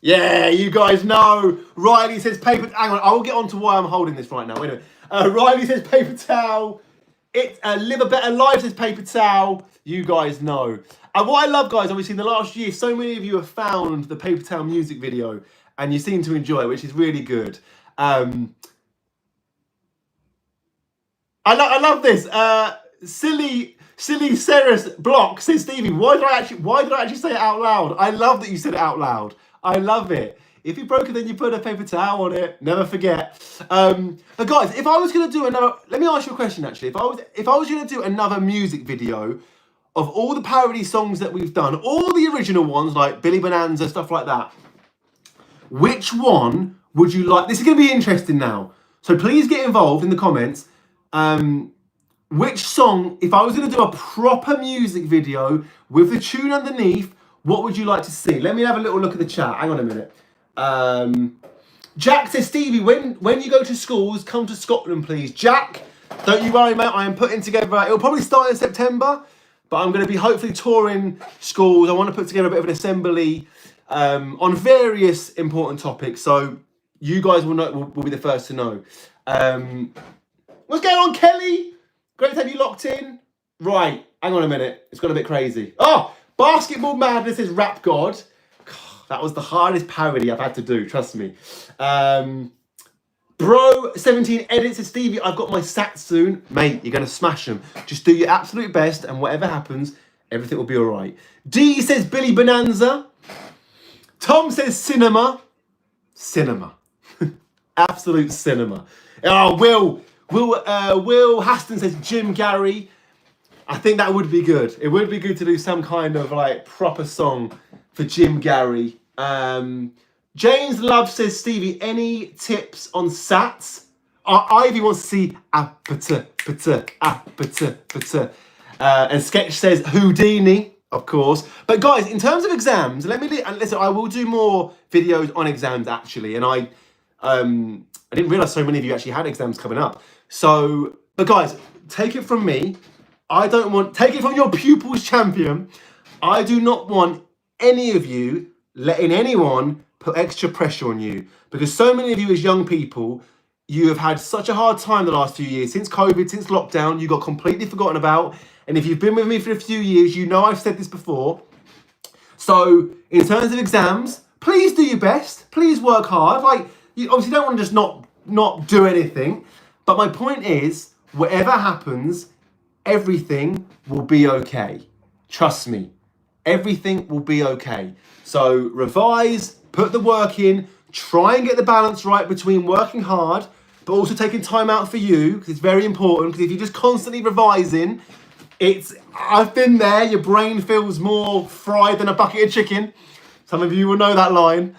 Yeah, you guys know. Riley says paper... Hang on, I will get on to why I'm holding this right now. Wait a minute. Riley says paper towel. Live a Better Life says paper towel. You guys know. And what I love, guys, obviously in the last year, so many of you have found the paper towel music video and you seem to enjoy it, which is really good. I love this. Silly Ceres Block says, Stevie, why did I actually say it out loud? I love that you said it out loud. I love it. If you broke it, then you put a paper towel on it. Never forget. But guys, if I was going to do another... Let me ask you a question, actually. If I was going to do another music video of all the parody songs that we've done, all the original ones, like Billy Bonanza, stuff like that, which one would you like? This is going to be interesting now. So please get involved in the comments. Which song, if I was going to do a proper music video with the tune underneath, what would you like to see? Let me have a little look at the chat. Hang on a minute. Jack says, Stevie, when you go to schools, come to Scotland, please. Jack, don't you worry, mate. I am putting together... It'll probably start in September, but I'm going to be hopefully touring schools. I want to put together a bit of an assembly on various important topics. So you guys will be the first to know. What's going on, Kelly? Great to have you locked in. Right, hang on a minute. It's got a bit crazy. Oh, Basketball Madness is Rap God. That was the hardest parody I've had to do, trust me. Bro17 edits says, Stevie, I've got my sats soon. Mate, you're going to smash them. Just do your absolute best, and whatever happens, everything will be all right. D says Billy Bonanza. Tom says cinema. Cinema. Absolute cinema. Oh, Will Haston says Jim Gary. I think that would be good. It would be good to do some kind of like proper song for Jim Gary. James Love says, Stevie, any tips on sats? Ivy wants to see and Sketch says Houdini, of course. But guys, in terms of exams, listen, I will do more videos on exams actually, and I didn't realise so many of you actually had exams coming up. So, but guys, take it from me. Take it from your pupils champion. I do not want any of you letting anyone put extra pressure on you, because so many of you as young people, you have had such a hard time the last few years, since COVID, since lockdown, you got completely forgotten about. And if you've been with me for a few years, you know I've said this before. So in terms of exams, please do your best. Please work hard. Like, you obviously don't want to just not do anything. But my point is, whatever happens, everything will be okay. Trust me, everything will be okay. So revise, put the work in, try and get the balance right between working hard, but also taking time out for you, because it's very important. Because if you're just constantly revising, I've been there, your brain feels more fried than a bucket of chicken. Some of you will know that line.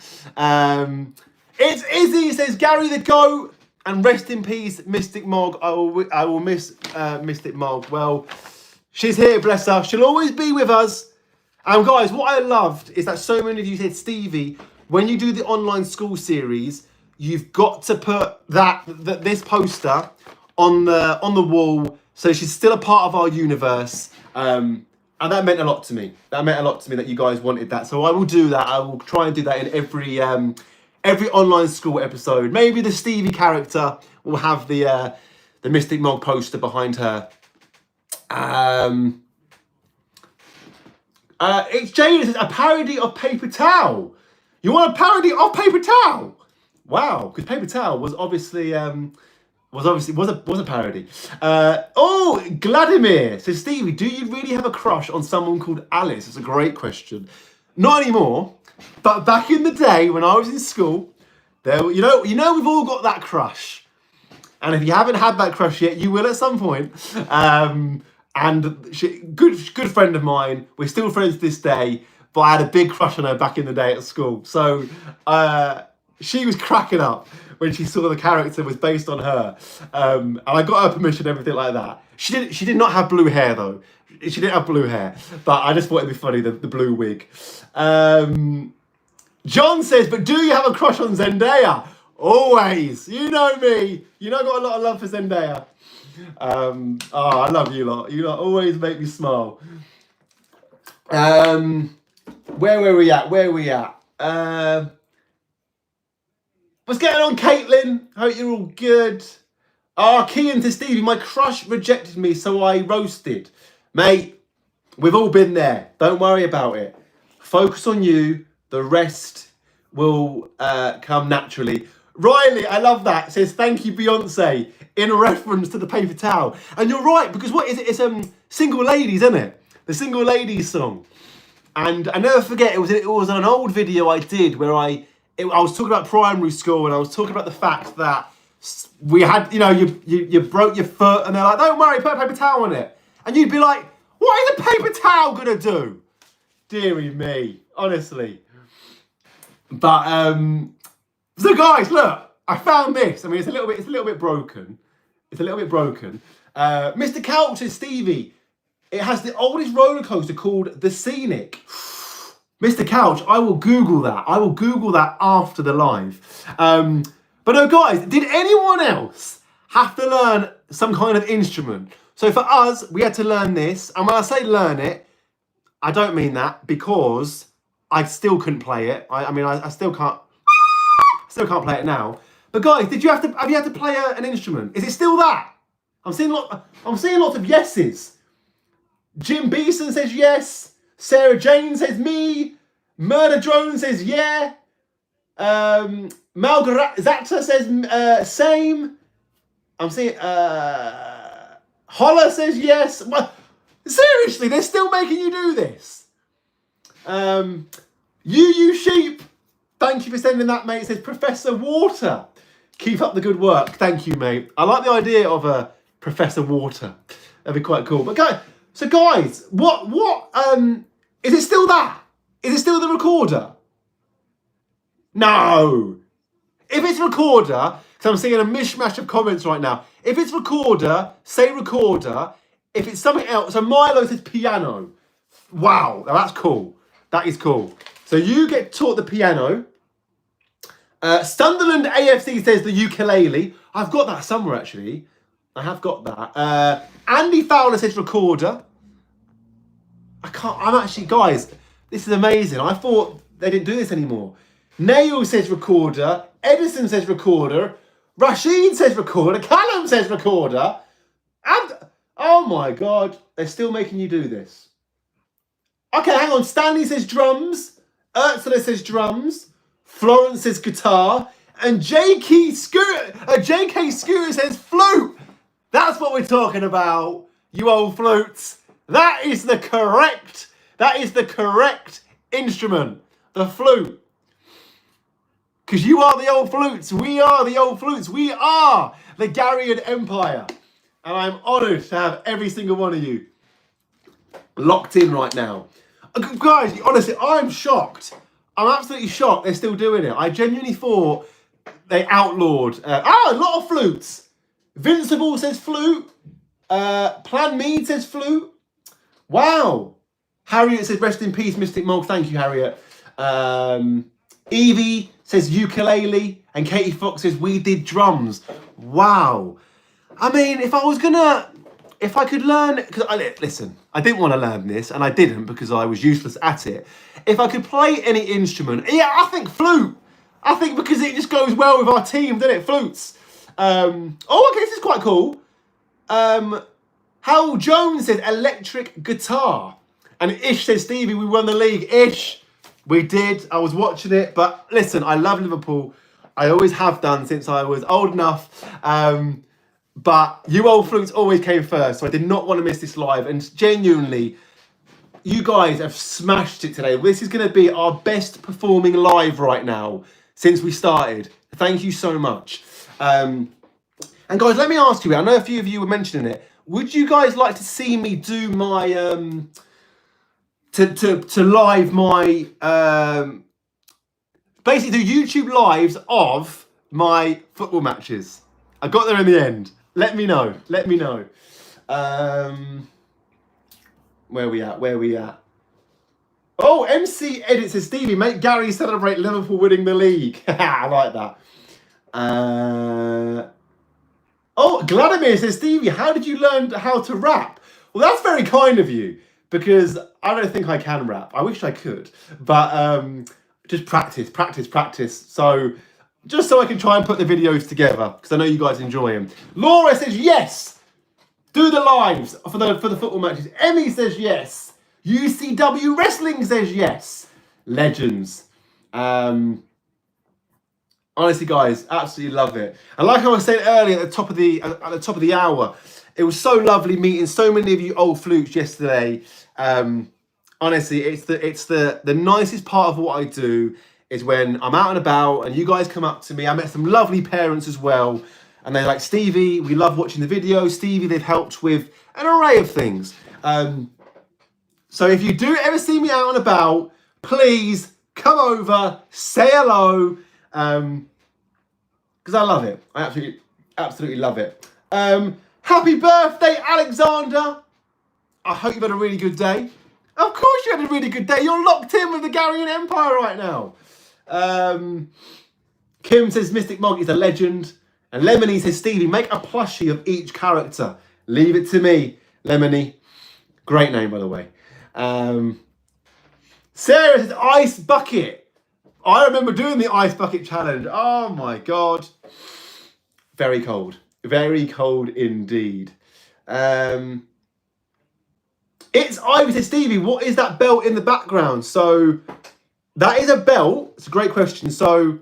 It's Izzy, says Gary the GOAT, and rest in peace, Mystic Mog. I will miss Mystic Mog. Well, she's here, bless her. She'll always be with us. And guys, what I loved is that so many of you said, Stevie, when you do the online school series, you've got to put this poster on the wall, so she's still a part of our universe. And that meant a lot to me. That meant a lot to me that you guys wanted that. So I will do that. I will try and do that in every online school episode. Maybe the Stevie character will have the Mystic Mog poster behind her. It's Jane. It's a parody of Paper Towel. You want a parody of Paper Towel? Wow, because Paper Towel was obviously was a parody. Oh, Vladimir says, Stevie, do you really have a crush on someone called Alice? It's a great question. Not anymore, but back in the day when I was in school, you know we've all got that crush, and if you haven't had that crush yet, you will at some point. And good friend of mine. We're still friends to this day, but I had a big crush on her back in the day at school. So she was cracking up when she saw the character was based on her. And I got her permission and everything like that. She did not have blue hair though. She didn't have blue hair, but I just thought it'd be funny, the blue wig. John says, but do you have a crush on Zendaya? Always. You know me. You know I got a lot of love for Zendaya. I love you lot. You lot always make me smile. Where were we at? What's going on, Caitlin? Hope you're all good. Kean to Stevie, my crush rejected me, so I roasted. Mate, we've all been there. Don't worry about it. Focus on you. The rest will come naturally. Riley, I love that. Says, thank you, Beyonce, in reference to the Paper Towel. And you're right, because what is it? It's Single Ladies, isn't it? The Single Ladies song. And I never forget, it was an old video I did where I was talking about primary school, and I was talking about the fact that we had, you broke your foot, and they're like, don't worry, put a paper towel on it. And you'd be like, what is a paper towel gonna do? Deary me, honestly. But so guys, look, I found this. I mean, it's a little bit broken. Mr. Couch says, Stevie, it has the oldest roller coaster called the Scenic. Mr. Couch, I will Google that. I will Google that after the live. But no, guys, did anyone else have to learn some kind of instrument? So for us, we had to learn this. And when I say learn it, I don't mean that, because I still couldn't play it. I still can't play it now. But guys, have you had to play an instrument? Is it still that? I'm seeing lots of yeses. Jim Beeson says yes. Sarah Jane says me. Murder Drone says yeah. Malgarazata says same. I'm seeing Holler says yes. Well, seriously, they're still making you do this. You Sheep, thank you for sending that, mate. It says Professor Water. Keep up the good work. Thank you, mate. I like the idea of a Professor Water. That'd be quite cool. But guys, what is it still that? Is it still the recorder? No. If it's recorder, because I'm seeing a mishmash of comments right now. If it's recorder, say recorder. If it's something else, so Milo says piano. Wow, now that's cool. That is cool. So you get taught the piano. Sunderland AFC says the ukulele. I've got that somewhere, actually. I have got that. Andy Fowler says recorder. I'm actually, guys, this is amazing. I thought they didn't do this anymore. Nail says recorder. Edison says recorder. Rashid says recorder. Callum says recorder. And, oh my God, they're still making you do this. Okay, hang on. Stanley says drums. Ursula says drums. Florence says guitar. And J.K. Scooter says flute. That's what we're talking about, you old flutes. That is the correct instrument, the flute. Because you are the old flutes. We are the old flutes. We are the Garian Empire. And I'm honoured to have every single one of you locked in right now. Guys, honestly, I'm shocked. I'm absolutely shocked they're still doing it. I genuinely thought they outlawed. A lot of flutes. Vincible says flute. Plan Mead says flute. Wow. Harriet says rest in peace, Mystic Mog. Thank you, Harriet. Evie says ukulele. And Katie Fox says we did drums. Wow. I mean, if I could learn, listen, I didn't want to learn this, and I didn't because I was useless at it. If I could play any instrument, yeah, I think flute. I think because it just goes well with our team, doesn't it? Flutes. Okay, this is quite cool. Hal Jones says electric guitar. And Ish says, Stevie, we won the league. Ish, we did. I was watching it. But listen, I love Liverpool. I always have done since I was old enough. But you old flutes always came first. So I did not want to miss this live. And genuinely, you guys have smashed it today. This is going to be our best performing live right now since we started. Thank you so much. And guys, let me ask you, I know a few of you were mentioning it. Would you guys like to see me do my to live my basically do YouTube lives of my football matches? I got there in the end. Let me know. Let me know. Where we at? Oh, MC Edit says, Stevie, make Gary celebrate Liverpool winning the league. I like that. Oh, Vladimir says, Stevie, how did you learn how to rap? Well, that's very kind of you, because I don't think I can rap. I wish I could, but just practice. So, just so I can try and put the videos together, because I know you guys enjoy them. Laura says, yes, do the lives for the football matches. Emmy says, yes. UCW Wrestling says, yes. Legends. Honestly, guys, absolutely love it. And like I was saying earlier at the top of the hour, it was so lovely meeting so many of you old flutes yesterday. Honestly, it's the nicest part of what I do is when I'm out and about and you guys come up to me. I met some lovely parents as well, and they're like, Stevie, we love watching the videos. Stevie, they've helped with an array of things. So if you do ever see me out and about, please come over, say hello. Because I love it. I absolutely love it. Happy birthday, Alexander. I hope you've had a really good day. Of course you had a really good day. You're locked in with the Garian Empire right now. Kim says Mystic Mog is a legend. And Lemony says, Stevie, make a plushie of each character. Leave it to me, Lemony. Great name, by the way. Sarah says Ice Bucket. I remember doing the Ice Bucket Challenge. Oh my God. Very cold. Very cold indeed. It's Ivy says, Stevie, what is that belt in the background? So that is a belt. It's a great question. So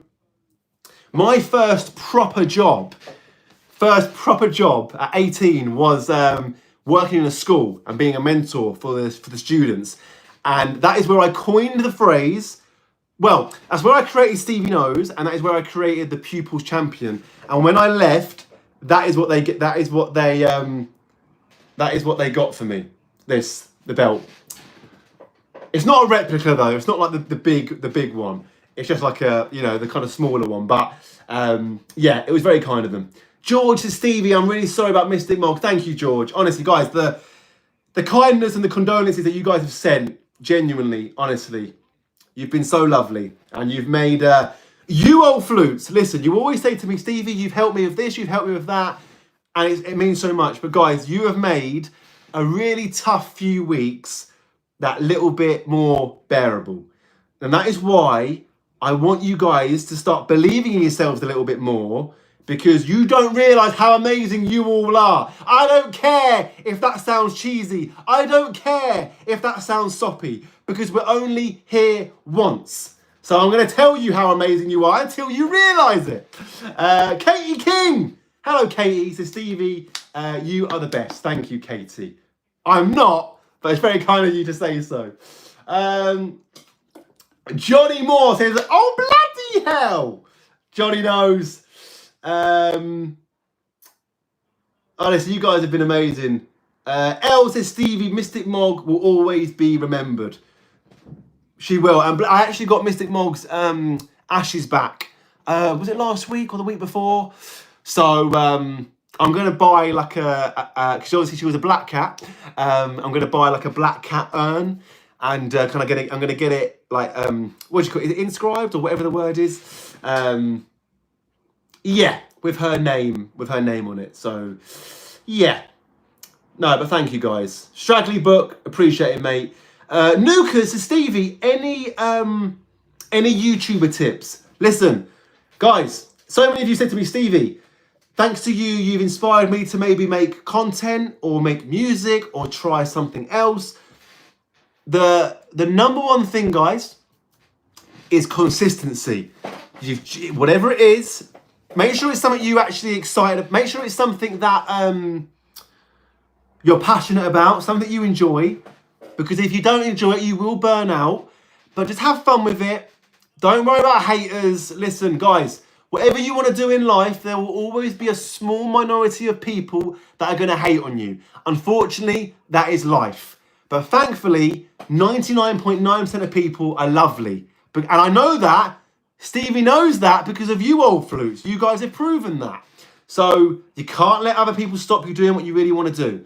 my first proper job at 18 was working in a school and being a mentor for the students. And that is where I coined the phrase. Well, that's where I created Stevie Knows, and that is where I created the Pupils Champion. And when I left, that is what they get. That is what they got for me. The belt. It's not a replica though. It's not like the big one. It's just like a, you know, the kind of smaller one. But yeah, it was very kind of them. George says, Stevie, I'm really sorry about Mystic Mog. Thank you, George. Honestly, guys, the kindness and the condolences that you guys have sent, genuinely, honestly, you've been so lovely. And you've made, you old flutes, listen, you always say to me, Stevie, you've helped me with this, you've helped me with that. And it means so much. But guys, you have made a really tough few weeks that little bit more bearable. And that is why I want you guys to start believing in yourselves a little bit more, because you don't realise how amazing you all are. I don't care if that sounds cheesy. I don't care if that sounds soppy, because we're only here once. So I'm going to tell you how amazing you are until you realise it. Katie King. Hello, Katie. So Stevie, you are the best. Thank you, Katie. I'm not, but it's very kind of you to say so. Johnny Moore says, oh, bloody hell. Johnny knows. Honestly, you guys have been amazing. Elle says, Stevie, Mystic Mog will always be remembered. She will. And I actually got Mystic Mog's ashes back. Was it last week or the week before? So I'm going to buy like because obviously she was a black cat. I'm going to buy like a black cat urn. And I'm going to get it like, what do you call it? Is it inscribed or whatever the word is? Yeah, with her name on it. So, yeah. No, but thank you guys. Straggly book, appreciate it, mate. Nuka says, Stevie, any YouTuber tips? Listen, guys, so many of you said to me, Stevie, thanks to you, you've inspired me to maybe make content or make music or try something else. The number one thing, guys, is consistency. Whatever it is, make sure it's something you actually excited. Make sure it's something that you're passionate about, something that you enjoy. Because if you don't enjoy it, you will burn out. But just have fun with it. Don't worry about haters. Listen, guys, whatever you want to do in life, there will always be a small minority of people that are going to hate on you. Unfortunately, that is life. But thankfully, 99.9% of people are lovely. And I know that. Stevie knows that because of you old flutes. You guys have proven that. So you can't let other people stop you doing what you really want to do.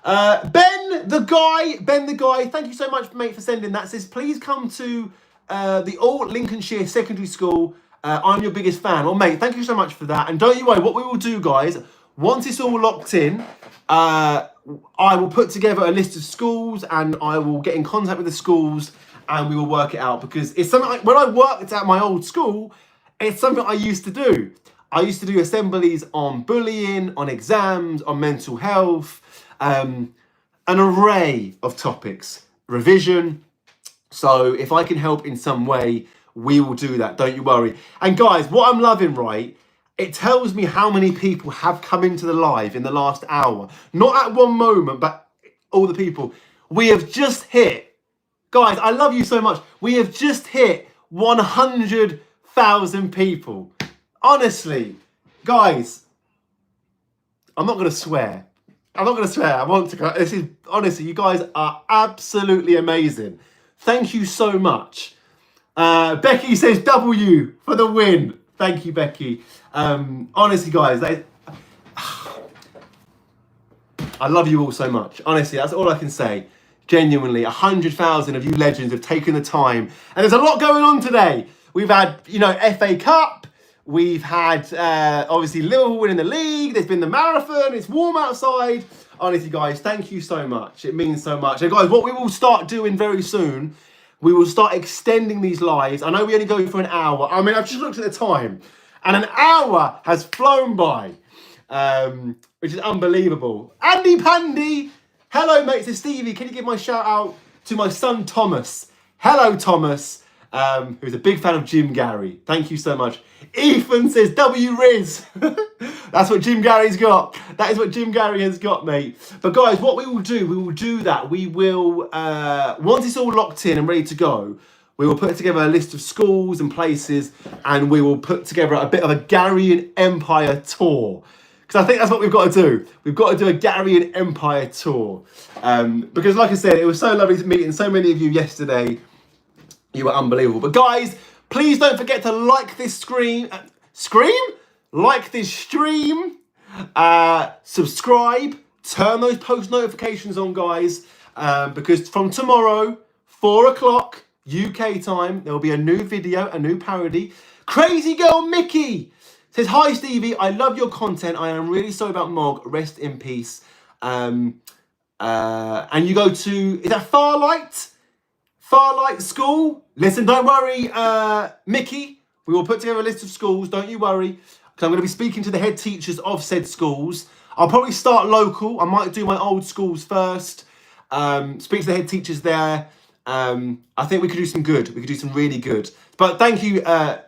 Ben the guy, thank you so much, mate, for sending that. Says, please come to the Old Lincolnshire Secondary School. I'm your biggest fan. Well, mate, thank you so much for that. And don't you worry, what we will do, guys, once it's all locked in, I will put together a list of schools and I will get in contact with the schools and we will work it out, because it's something like, when I worked at my old school, it's something I used to do. I used to do assemblies on bullying, on exams, on mental health, an array of topics, revision. So if I can help in some way, we will do that. Don't you worry. And guys, what I'm loving, right? It tells me how many people have come into the live in the last hour. Not at one moment, but all the people. We have just hit, guys, I love you so much. We have just hit 100,000 people. Honestly, guys, I'm not going to swear. I want to. This is, honestly, you guys are absolutely amazing. Thank you so much. Becky says W for the win. Thank you, Becky. Honestly, guys, I love you all so much. Honestly, that's all I can say. Genuinely, 100,000 of you legends have taken the time. And there's a lot going on today. We've had, FA Cup. We've had, obviously, Liverpool winning the league. There's been the marathon. It's warm outside. Honestly, guys, thank you so much. It means so much. And, guys, what we will start doing very soon, we will start extending these lives. I know we only go for an hour. I mean, I've just looked at the time. And an hour has flown by, which is unbelievable. Andy Pandy, hello, mate. Says, Stevie, can you give my shout out to my son, Thomas? Hello, Thomas, who's a big fan of Jim Gary. Thank you so much. Ethan says, W Riz. That's what Jim Gary's got. That is what Jim Gary has got, mate. But guys, what we will do that. We will, once it's all locked in and ready to go, we will put together a list of schools and places, and we will put together a bit of a Garyan Empire tour. because I think that's what we've got to do. We've got to do a Garian Empire tour. Because like I said, it was so lovely meeting so many of you yesterday. You were unbelievable. But guys, please don't forget to like this like this stream, subscribe, turn those post notifications on, guys, because from tomorrow, 4 o'clock UK time, there will be a new video, a new parody. Crazy Girl Mickey says, "Hi Stevie, I love your content. I am really sorry about Mog. Rest in peace." And you go to, is that Farlight School? Listen, don't worry, Mickey. We will put together a list of schools. Don't you worry, because I'm going to be speaking to the head teachers of said schools. I'll probably start local. I might do my old schools first. Speak to the head teachers there. I think we could do some good. We could do some really good. But thank you,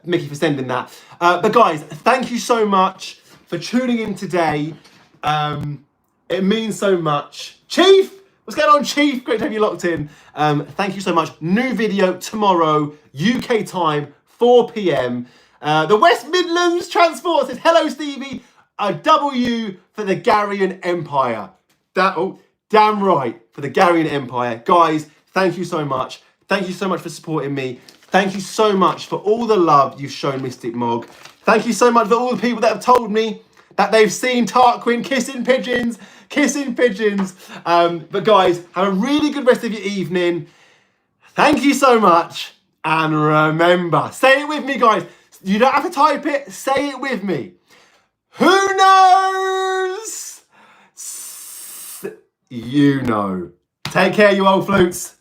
Mickey, for sending that. But guys, thank you so much for tuning in today. It means so much. Chief, what's going on, Chief? Great to have you locked in. Thank you so much. New video tomorrow, UK time, 4 p.m. The West Midlands Transport says, "Hello, Stevie. A W for the Garian Empire." Damn right, for the Garian Empire. Guys, thank you so much. Thank you so much for supporting me. Thank you so much for all the love you've shown Mystic Mog. Thank you so much for all the people that have told me that they've seen Tarquin kissing pigeons. But guys, have a really good rest of your evening. Thank you so much. And remember, say it with me, guys. You don't have to type it. Say it with me. Who knows? You know. Take care, you old flutes.